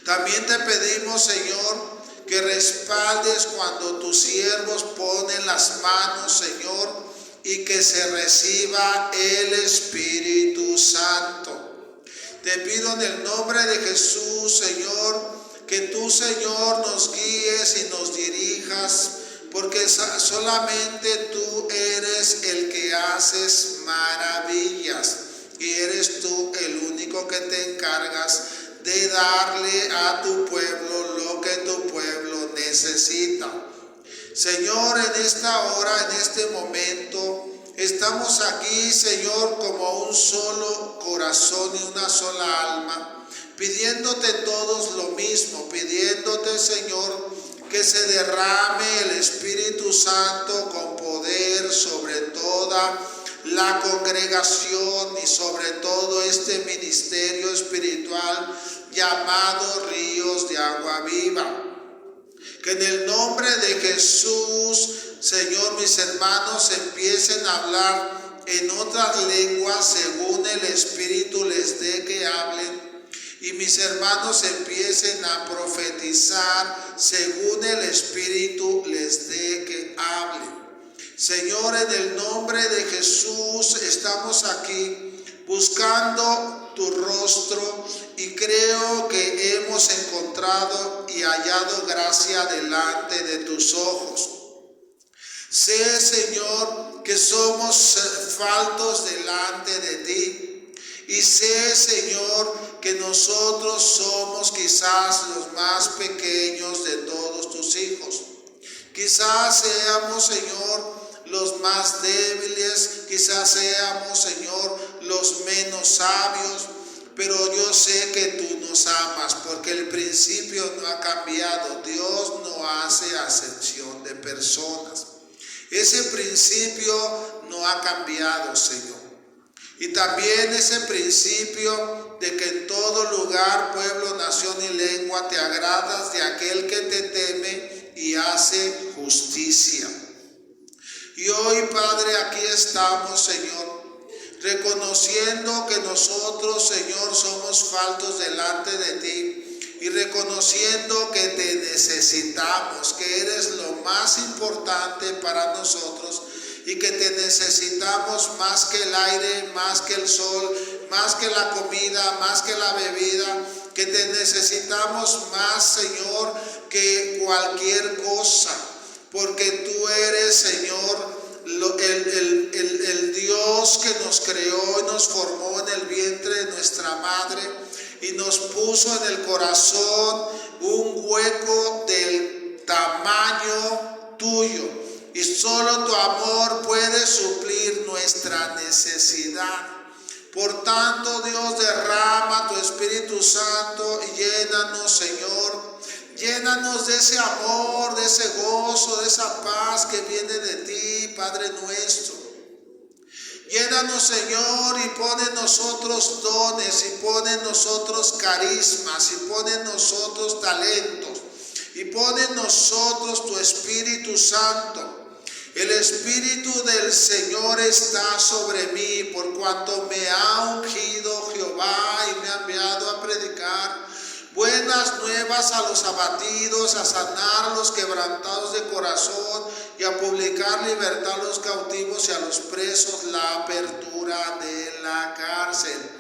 [SPEAKER 1] También te pedimos, Señor, que respaldes cuando tus siervos ponen las manos, Señor, y que se reciba el Espíritu Santo. Te pido en el nombre de Jesús, Señor, que tú, Señor, nos guíes y nos dirijas, porque solamente tú eres el que haces maravillas y eres tú el único que te encargas de darle a tu pueblo lo que tu pueblo necesita. Señor, en esta hora, en este momento, estamos aquí, Señor, como un solo corazón y una sola alma, pidiéndote todos lo mismo, pidiéndote, Señor, que se derrame el Espíritu Santo con poder sobre toda la congregación y sobre todo este ministerio espiritual llamado Ríos de Agua Viva. Que en el nombre de Jesús, Señor, mis hermanos empiecen a hablar en otras lenguas según el Espíritu les dé que hablen. Y mis hermanos empiecen a profetizar según el Espíritu les dé que hablen. Señor, en el nombre de Jesús estamos aquí buscando tu rostro y creo que hemos encontrado y hallado gracia delante de tus ojos. Sé, Señor, que somos faltos delante de ti. Y sé, Señor, que nosotros somos quizás los más pequeños de todos tus hijos. Quizás seamos, Señor, los más débiles, quizás seamos, Señor, los menos sabios, pero yo sé que tú nos amas, porque el principio no ha cambiado. Dios no hace acepción de personas. Ese principio no ha cambiado, Señor. Y también ese principio de que en todo lugar, pueblo, nación y lengua te agradas de aquel que te teme y hace justicia. Y hoy, Padre, aquí estamos, Señor, reconociendo que nosotros, Señor, somos faltos delante de ti y reconociendo que te necesitamos, que eres lo más importante para nosotros y que te necesitamos más que el aire, más que el sol, más que la comida, más que la bebida, que te necesitamos más, Señor, que cualquier cosa, porque tú eres, Señor, el Dios que nos creó y nos formó en el vientre de nuestra madre y nos puso en el corazón un hueco del tamaño tuyo. Y solo tu amor puede suplir nuestra necesidad. Por tanto, Dios, derrama tu Espíritu Santo y llénanos, Señor. Llénanos de ese amor, de ese gozo, de esa paz que viene de ti, Padre nuestro. Llénanos, Señor, y pon en nosotros dones, y pon en nosotros carismas, y pon en nosotros talentos, y pon en nosotros tu Espíritu Santo. El Espíritu del Señor está sobre mí, por cuanto me ha ungido Jehová y me ha enviado a predicar buenas nuevas a los abatidos, a sanar a los quebrantados de corazón y a publicar libertad a los cautivos y a los presos, la apertura de la cárcel.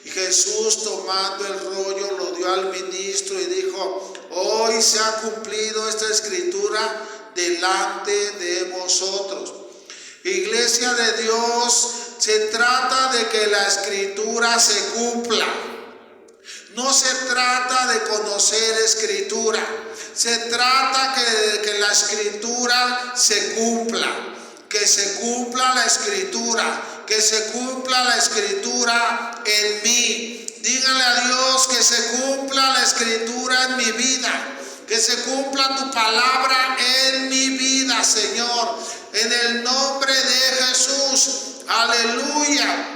[SPEAKER 1] Y Jesús, tomando el rollo, lo dio al ministro y dijo: hoy se ha cumplido esta escritura delante de vosotros. Iglesia de Dios, se trata de que la escritura se cumpla. No se trata de conocer escritura, se trata de que la escritura se cumpla, que se cumpla la escritura, que se cumpla la escritura en mí. Díganle a Dios que se cumpla la escritura en mi vida, que se cumpla tu palabra en mi vida, Señor, en el nombre de Jesús. Aleluya.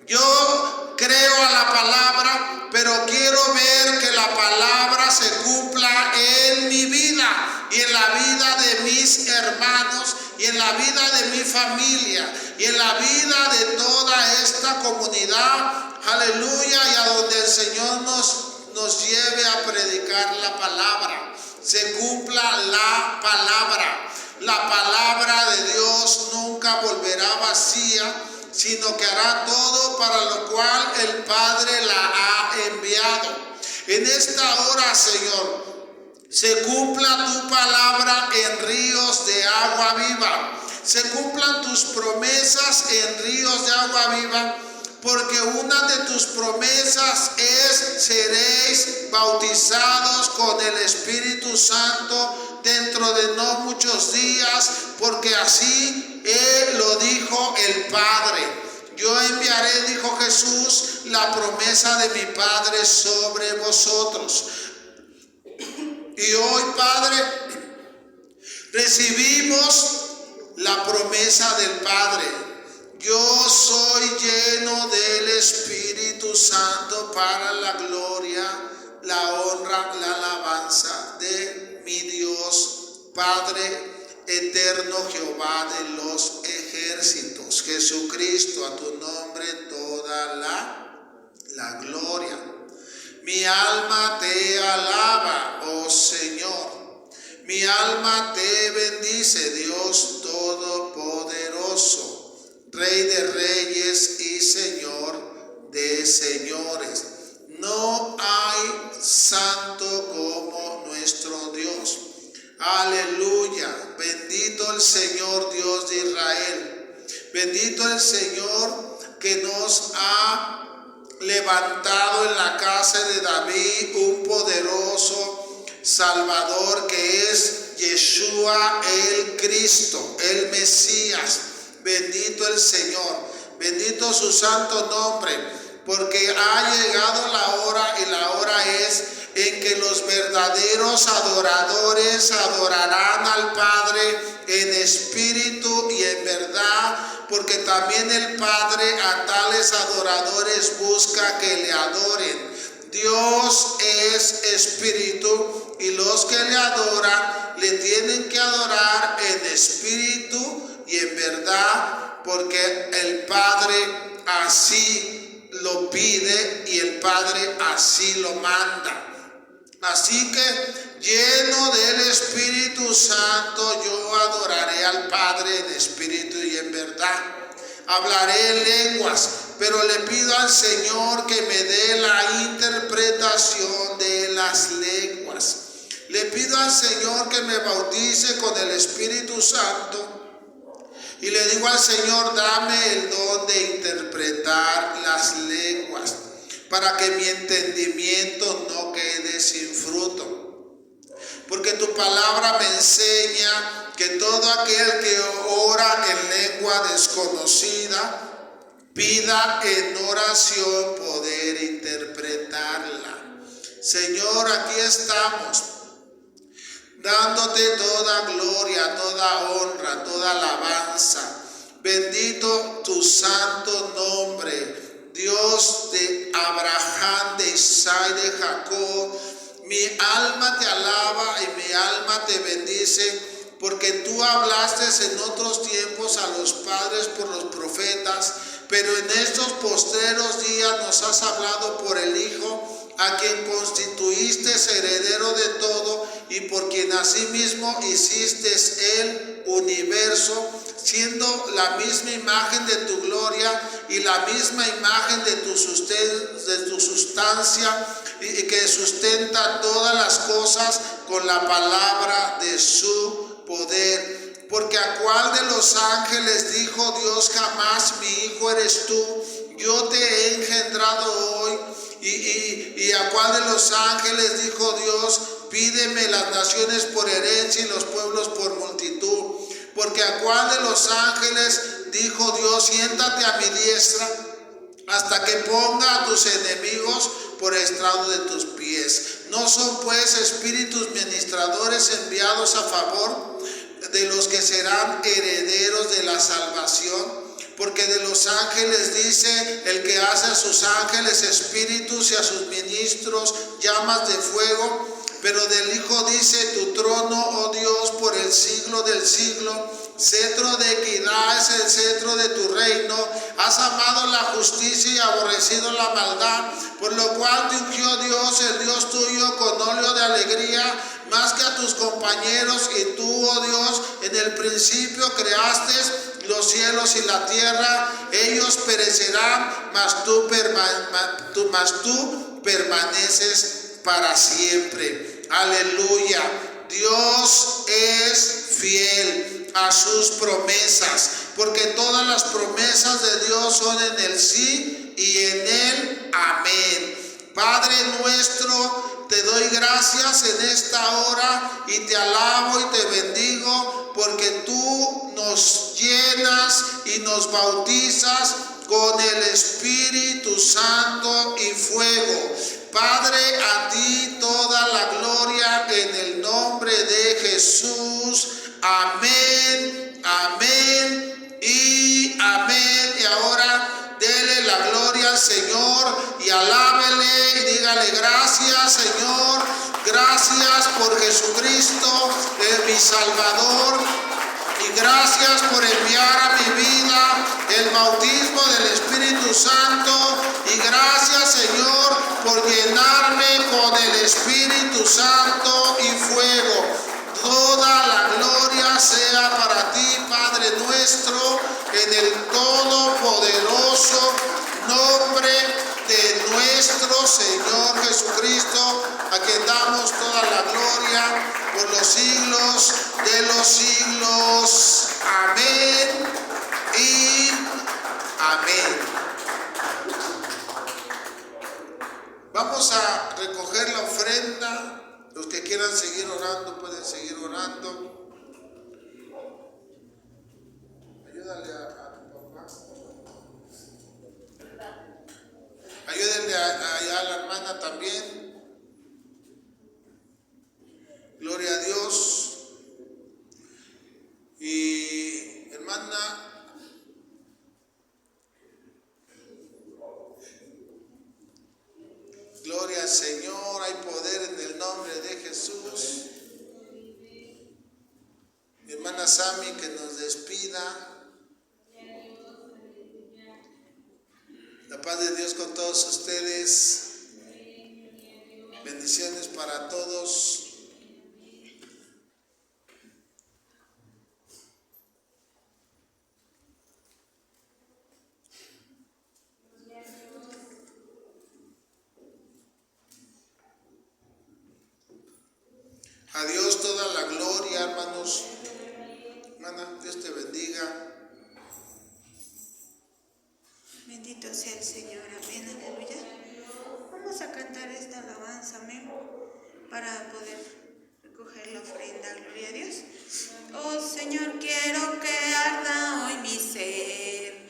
[SPEAKER 1] Yo creo a la palabra, pero quiero ver que la palabra se cumpla en mi vida y en la vida de mis hermanos y en la vida de mi familia y en la vida de toda esta comunidad. Aleluya. Y a donde el Señor nos lleve a predicar la palabra, se cumpla la palabra. La palabra de Dios nunca volverá vacía, sino que hará todo para lo cual el Padre la ha enviado. En esta hora, Señor, se cumpla tu palabra en ríos de agua viva. Se cumplan tus promesas en ríos de agua viva, porque una de tus promesas es: seréis bautizados con el Espíritu Santo dentro de no muchos días, porque así lo dijo el Padre. Yo enviaré, dijo Jesús, la promesa de mi Padre sobre vosotros. Y hoy, Padre, recibimos la promesa del Padre. Yo soy lleno del Espíritu Santo para la gloria, la honra, la alabanza de mi Dios, Padre eterno, Jehová de los ejércitos. Jesucristo, a tu nombre toda la gloria. Mi alma te alaba, oh Señor. Mi alma te bendice, Dios todopoderoso, Rey de reyes y Señor de señores. No hay santo como nuestro Dios. Aleluya. Bendito el Señor Dios de Israel. Bendito el Señor que nos ha levantado en la casa de David un poderoso Salvador, que es Yeshua el Cristo, el Mesías. Bendito el Señor, bendito su santo nombre, porque ha llegado la hora, y la hora es en que los verdaderos adoradores adorarán al Padre en espíritu y en verdad, porque también el Padre a tales adoradores busca que le adoren. Dios es espíritu, y los que le adoran le tienen que adorar en espíritu y en verdad, porque el Padre así lo pide y el Padre así lo manda. Así que, lleno del Espíritu Santo, yo adoraré al Padre en espíritu y en verdad. Hablaré en lenguas, pero le pido al Señor que me dé la interpretación de las lenguas. Le pido al Señor que me bautice con el Espíritu Santo. Y le digo al Señor: dame el don de interpretar las lenguas, para que mi entendimiento no quede sin fruto. Porque tu palabra me enseña que todo aquel que ora en lengua desconocida, pida en oración poder interpretarla. Señor, aquí estamos, dándote toda gloria, toda honra, toda alabanza. Bendito tu santo nombre, Dios de Abraham, de Isaac y de Jacob. Mi alma te alaba y mi alma te bendice, porque tú hablaste en otros tiempos a los padres por los profetas, pero en estos postreros días nos has hablado por el Hijo, a quien constituiste heredero de todo y por quien asimismo hiciste el universo, siendo la misma imagen de tu gloria y la misma imagen de tu sustancia, y que sustenta todas las cosas con la palabra de su poder. Porque a cuál de los ángeles dijo Dios jamás, mi hijo eres tú, yo te he engendrado hoy? Y a cuál de los ángeles dijo Dios, pídeme las naciones por herencia y los pueblos por multitud? Porque a cuál de los ángeles dijo Dios, siéntate a mi diestra hasta que ponga a tus enemigos por estrado de tus pies. ¿No son pues espíritus ministradores enviados a favor de los que serán herederos de la salvación? Porque de los ángeles dice el que hace a sus ángeles espíritus y a sus ministros llamas de fuego. Pero del Hijo dice, tu trono, oh Dios, por el siglo del siglo. Cetro de equidad es el cetro de tu reino. Has amado la justicia y aborrecido la maldad, por lo cual te ungió Dios, el Dios tuyo, con óleo de alegría, más que a tus compañeros. Y tú, oh Dios, en el principio creaste los cielos y la tierra. Ellos perecerán, mas tú permaneces para siempre. Aleluya. Dios es fiel a sus promesas, porque todas las promesas de Dios son en el sí y en el amén. Padre nuestro, te doy gracias en esta hora y te alabo y te bendigo, porque tú nos llenas y nos bautizas con el Espíritu Santo y fuego. Padre, a ti toda la gloria en el nombre de Jesús. Amén, amén y amén. Y ahora dele la gloria al Señor y alábele y dígale gracias, Señor. Gracias por Jesucristo, mi Salvador. Y gracias por enviar a mi vida el bautismo del Espíritu Santo. Y gracias, Señor, por llenarme con el Espíritu Santo y fuego. Toda la gloria sea para ti, Padre nuestro, en el todopoderoso nombre de nuestro Señor Jesucristo, a quien damos toda la gloria por los siglos de los siglos. Amén y amén. Vamos a recoger la ofrenda. Los que quieran seguir orando pueden seguir orando. Ayúdale a tu papá. Ayúdenle a la hermana también. Gloria a Dios. Y hermana, gloria al Señor, hay poder en el nombre de Jesús. Mi hermana Sami, que nos despida. La paz de Dios con todos ustedes. Bendiciones para todos. A Dios toda la gloria, hermanos. Hermana, Dios te bendiga.
[SPEAKER 3] Bendito sea el Señor, amén, aleluya. Vamos a cantar esta alabanza, amén, para poder recoger la ofrenda, gloria a Dios. Oh Señor, quiero que arda hoy mi ser,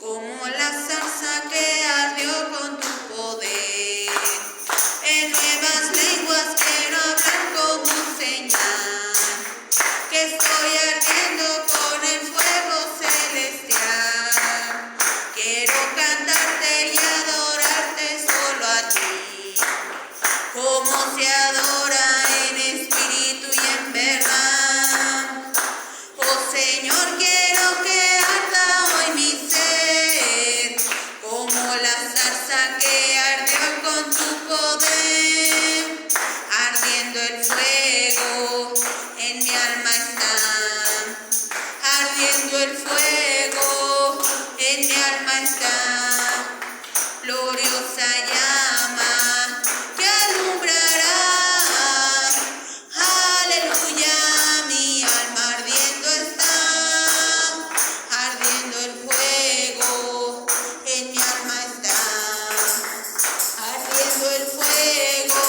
[SPEAKER 3] como la zarza que ardió con tu poder. En nuevas lenguas quiero hablar como señal, que estoy ardiendo con el fuego celestial. Quiero cantarte y adorarte solo a ti, como se adora en espíritu y en verdad. Señor, quiero que arda hoy mi ser, como la zarza que ardió con tu poder. Ardiendo el fuego, en mi alma está. Ardiendo el fuego, en mi alma está. Gloriosa llama que alumbrará. Aleluya, mi alma ardiendo está. Ardiendo el fuego, en mi alma está. Ardiendo el fuego,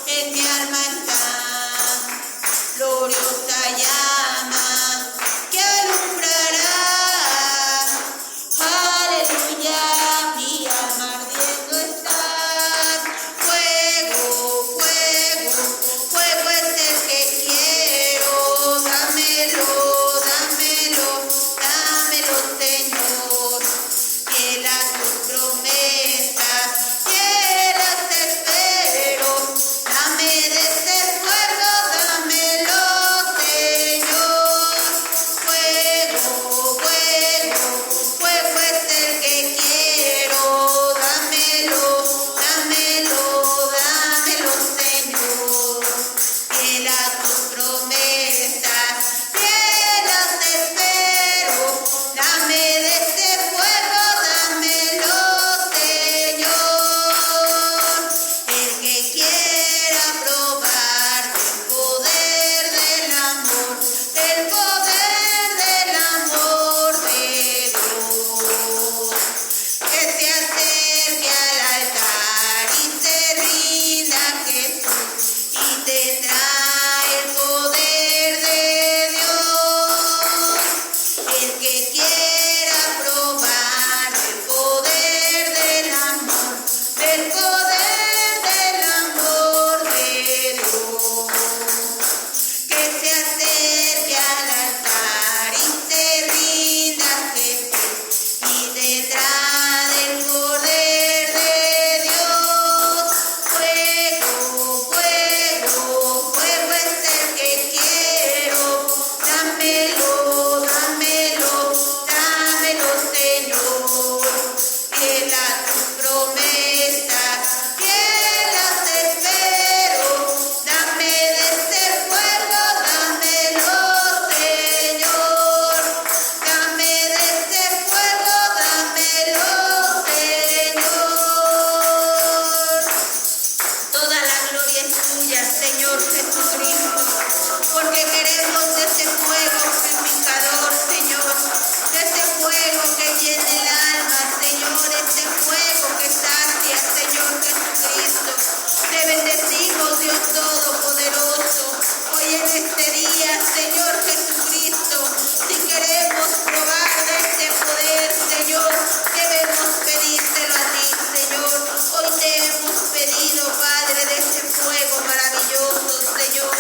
[SPEAKER 3] en mi alma está. Gloriosa llama que alumbrará. Aleluya, mi alma ardiendo está. Fuego, fuego, fuego es el que quiero. Dámelo, dámelo, dámelo, Señor. Fiel a tus promesas, fiel a te espero. Dame de ese fuego, dámelo, Señor. Fuego, fuego, fuego es el que quiero. Dámelo, dámelo, dámelo, Señor. Fiel a tus promesas, fiel a te espero. Dame de ese fuego, dámelo, Señor. El que quiera probar el poder del amor, el poder del amor de Dios. Que se acerque al altar y se rinda a Jesús y tendrá el poder de Dios. El que quiera probar el poder del amor, el poder del amor de Dios. Que se acerque al altar y se rinda a Jesús y tendrá del poder de Dios. Fuego, fuego, fuego es el que quiero. Dámelo, dámelo, dámelo, Señor. Fiel a tus promesas, fiel a te espero. Dame de ese fuego, dámelo, Señor. Dame de ese fuego, dámelo, Señor. Toda la gloria es tuya, Señor Jesucristo, porque queremos de ese fuego purificador, Señor, de ese fuego que llena el alma, Señor, ese fuego que sacia, Señor Jesucristo. Te bendecimos, Dios Todopoderoso, hoy en este día, Señor Jesucristo. Si queremos probar de este poder, Señor, debemos pedírselo a ti, Señor. Hoy te hemos pedido, Padre, de ese fuego maravilloso, Señor,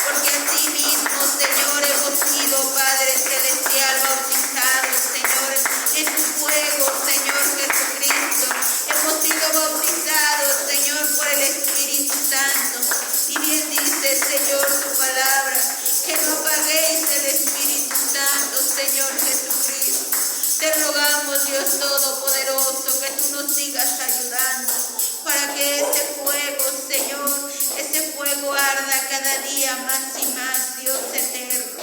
[SPEAKER 3] porque así mismo, Señor, hemos sido, Padre Celestial, bautizados, Señor, en tu fuego, Señor Jesucristo. Hemos sido bautizados, Señor, por el Espíritu Santo. Y bien dice, Señor, tu palabra, que no apaguéis el Espíritu Santo, Señor Jesucristo. Te rogamos, Dios Todopoderoso, que tú nos sigas ayudando para que ese fuego, Señor, ese fuego arda cada día más y más, Dios eterno.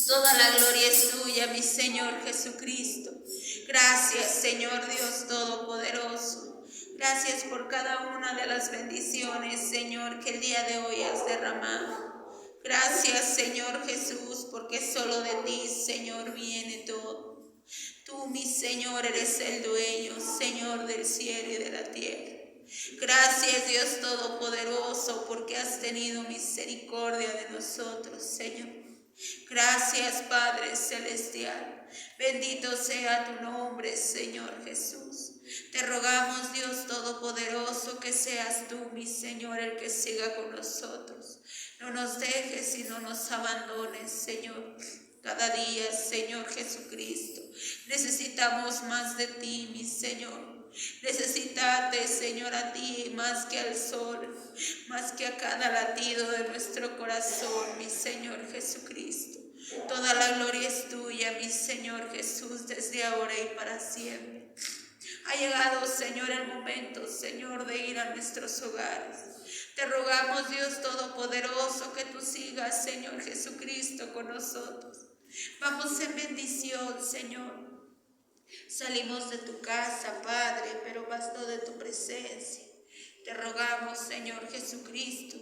[SPEAKER 3] Toda la gloria es tuya, mi Señor Jesucristo. Gracias, Señor Dios Todopoderoso. Gracias por cada una de las bendiciones, Señor, que el día de hoy has derramado. Gracias, Señor Jesús, porque solo de ti, Señor, viene todo. Tú, mi Señor, eres el dueño, Señor del cielo y de la tierra. Gracias, Dios Todopoderoso, porque has tenido misericordia de nosotros, Señor. Gracias, Padre Celestial. Bendito sea tu nombre, Señor Jesús. Te rogamos, Dios Todopoderoso, que seas tú, mi Señor, el que siga con nosotros. No nos dejes y no nos abandones, Señor. Cada día, Señor Jesucristo, necesitamos más de ti, mi Señor. Necesitarte, Señor, a ti más que al sol, más que a cada latido de nuestro corazón, mi Señor Jesucristo. Toda la gloria es tuya, mi Señor Jesús, desde ahora y para siempre. Ha llegado, Señor, el momento, Señor, de ir a nuestros hogares. Te rogamos, Dios Todopoderoso, que tú sigas, Señor Jesucristo, con nosotros. Vamos en bendición, Señor. Salimos de tu casa, Padre, pero bastó de tu presencia. Te rogamos, Señor Jesucristo,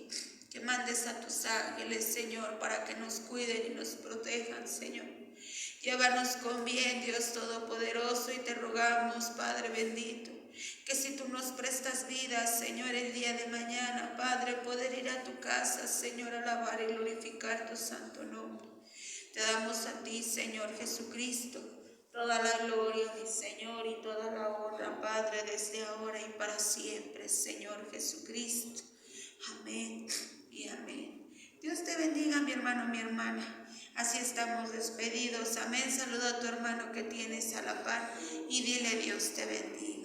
[SPEAKER 3] que mandes a tus ángeles, Señor, para que nos cuiden y nos protejan, Señor. Llévanos con bien, Dios Todopoderoso, y te rogamos, Padre bendito, que si tú nos prestas vida, Señor, el día de mañana, Padre, poder ir a tu casa, Señor, alabar y glorificar tu santo nombre. Te damos a ti, Señor Jesucristo, toda la gloria, mi Señor, y toda la honra, Padre, desde ahora y para siempre, Señor Jesucristo. Amén y amén. Dios te bendiga, mi hermano, mi hermana. Así estamos despedidos. Amén. Saluda a tu hermano que tienes a la par y dile: Dios te bendiga.